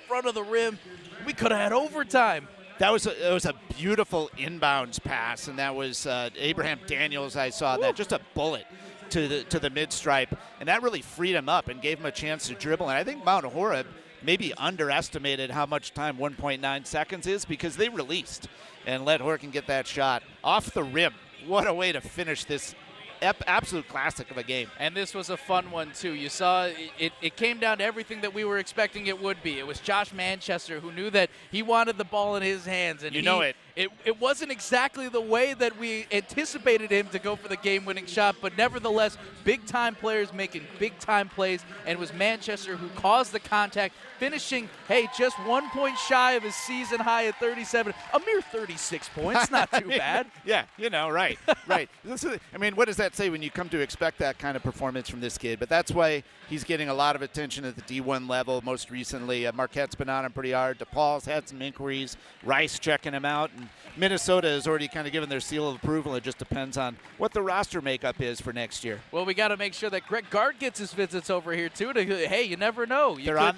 front of the rim. We could have had overtime. It was a beautiful inbounds pass, and that was Abraham Daniels. I saw that, just a bullet to the mid-stripe, and that really freed him up and gave him a chance to dribble. And I think Mount Horeb maybe underestimated how much time 1.9 seconds is, because they released and let Horkin get that shot off the rim. What a way to finish this absolute classic of a game. And this was a fun one, too. You saw it came down to everything that we were expecting it would be. It was Josh Manchester who knew that he wanted the ball in his hands. And it wasn't exactly the way that we anticipated him to go for the game-winning shot, but nevertheless, big-time players making big-time plays, and it was Manchester who caused the contact, finishing, just 1 point shy of his season high at 37. A mere 36 points, not too bad. Yeah, right. What does that say when you come to expect that kind of performance from this kid? But that's why he's getting a lot of attention at the D1 level most recently. Marquette's been on him pretty hard. DePaul's had some inquiries. Rice checking him out. And Minnesota has already kind of given their seal of approval. It just depends on what the roster makeup is for next year. Well, we got to make sure that Greg Gard gets his visits over here, too. You never know. They're on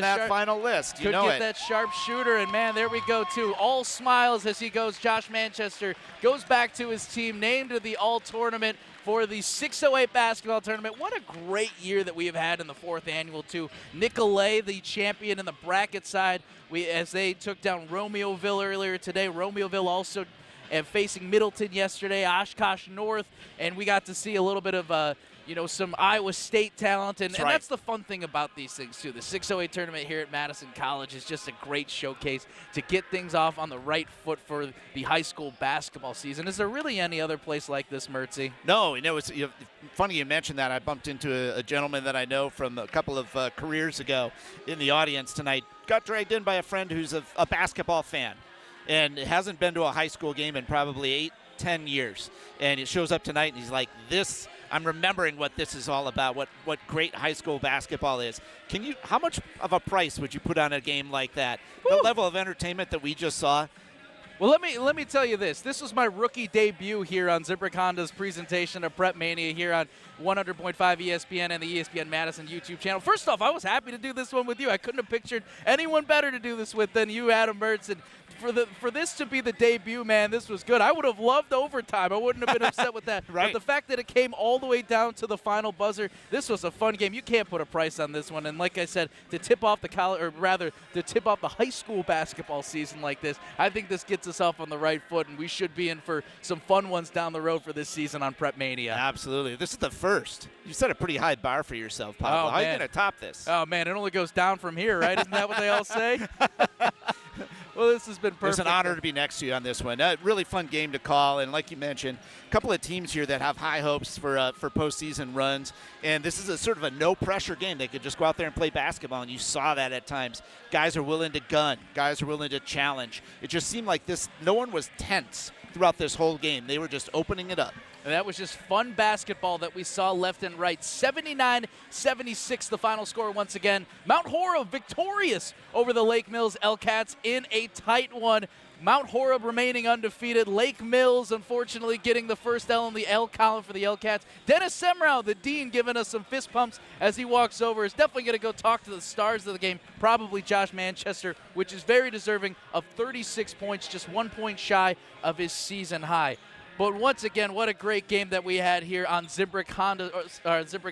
that final list. Could get that sharp shooter, and, man, there we go, too. All smiles as he goes. Josh Manchester goes back to his team, named to the All-Tournament for the 608 basketball tournament. What a great year that we have had in the 4th annual, too. Nicolay, the champion in the bracket side, as they took down Romeoville earlier today. Romeoville also facing Middleton yesterday, Oshkosh North, and we got to see a little bit of some Iowa State talent, and that's the fun thing about these things, too. The 608 tournament here at Madison College is just a great showcase to get things off on the right foot for the high school basketball season. Is there really any other place like this, Mertzy? No, it's funny you mentioned that. I bumped into a gentleman that I know from a couple of careers ago in the audience tonight. Got dragged in by a friend who's a basketball fan and hasn't been to a high school game in probably 8-10 years. And he shows up tonight and he's like, I'm remembering what this is all about, what great high school basketball is. How much of a price would you put on a game like that? Woo! The level of entertainment that we just saw. Well, let me tell you this. This was my rookie debut here on Zimbrick Honda's presentation of Prep Mania here on 100.5 ESPN and the ESPN Madison YouTube channel. First off, I was happy to do this one with you. I couldn't have pictured anyone better to do this with than you, Adam Mertz. And for this to be the debut, man, this was good. I would have loved overtime. I wouldn't have been upset with that. Right. But the fact that it came all the way down to the final buzzer, this was a fun game. You can't put a price on this one. And like I said, to tip off the high school basketball season like this, I think this gets us off on the right foot, and we should be in for some fun ones down the road for this season on Prep Mania. Absolutely. This is the first. You set a pretty high bar for yourself, Pablo. How are you going to top this? Oh, man, it only goes down from here, right? Isn't that what they all say? Well, this has been perfect. It's an honor to be next to you on this one. Really fun game to call, and like you mentioned, a couple of teams here that have high hopes for postseason runs, and this is a sort of a no-pressure game. They could just go out there and play basketball, and you saw that at times. Guys are willing to gun. Guys are willing to challenge. It just seemed like no one was tense throughout this whole game. They were just opening it up. And that was just fun basketball that we saw left and right. 79-76 the final score once again. Mount Horeb victorious over the Lake Mills Elcats in a tight one. Mount Horeb remaining undefeated. Lake Mills, unfortunately, getting the first L in the L column for the Elcats. Dennis Semrau, the dean, giving us some fist pumps as he walks over. Is definitely going to go talk to the stars of the game, probably Josh Manchester, which is very deserving of 36 points, just 1 point shy of his season high. But once again, what a great game that we had here on Zimbrick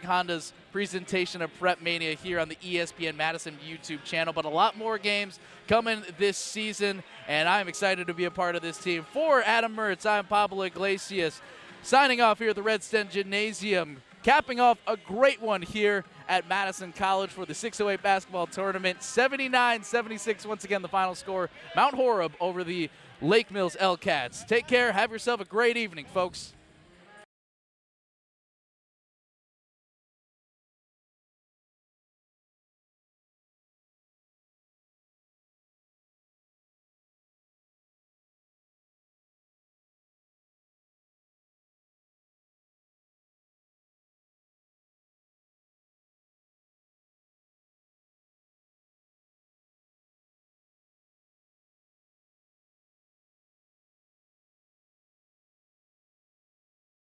Honda's presentation of Prep Mania here on the ESPN Madison YouTube channel. But a lot more games coming this season, and I'm excited to be a part of this team. For Adam Mertz, I'm Pablo Iglesias, signing off here at the Redsten Gymnasium, capping off a great one here at Madison College for the 608 basketball tournament. 79-76, once again, the final score. Mount Horeb over the Lake Mills Elcats. Take care. Have yourself a great evening, folks.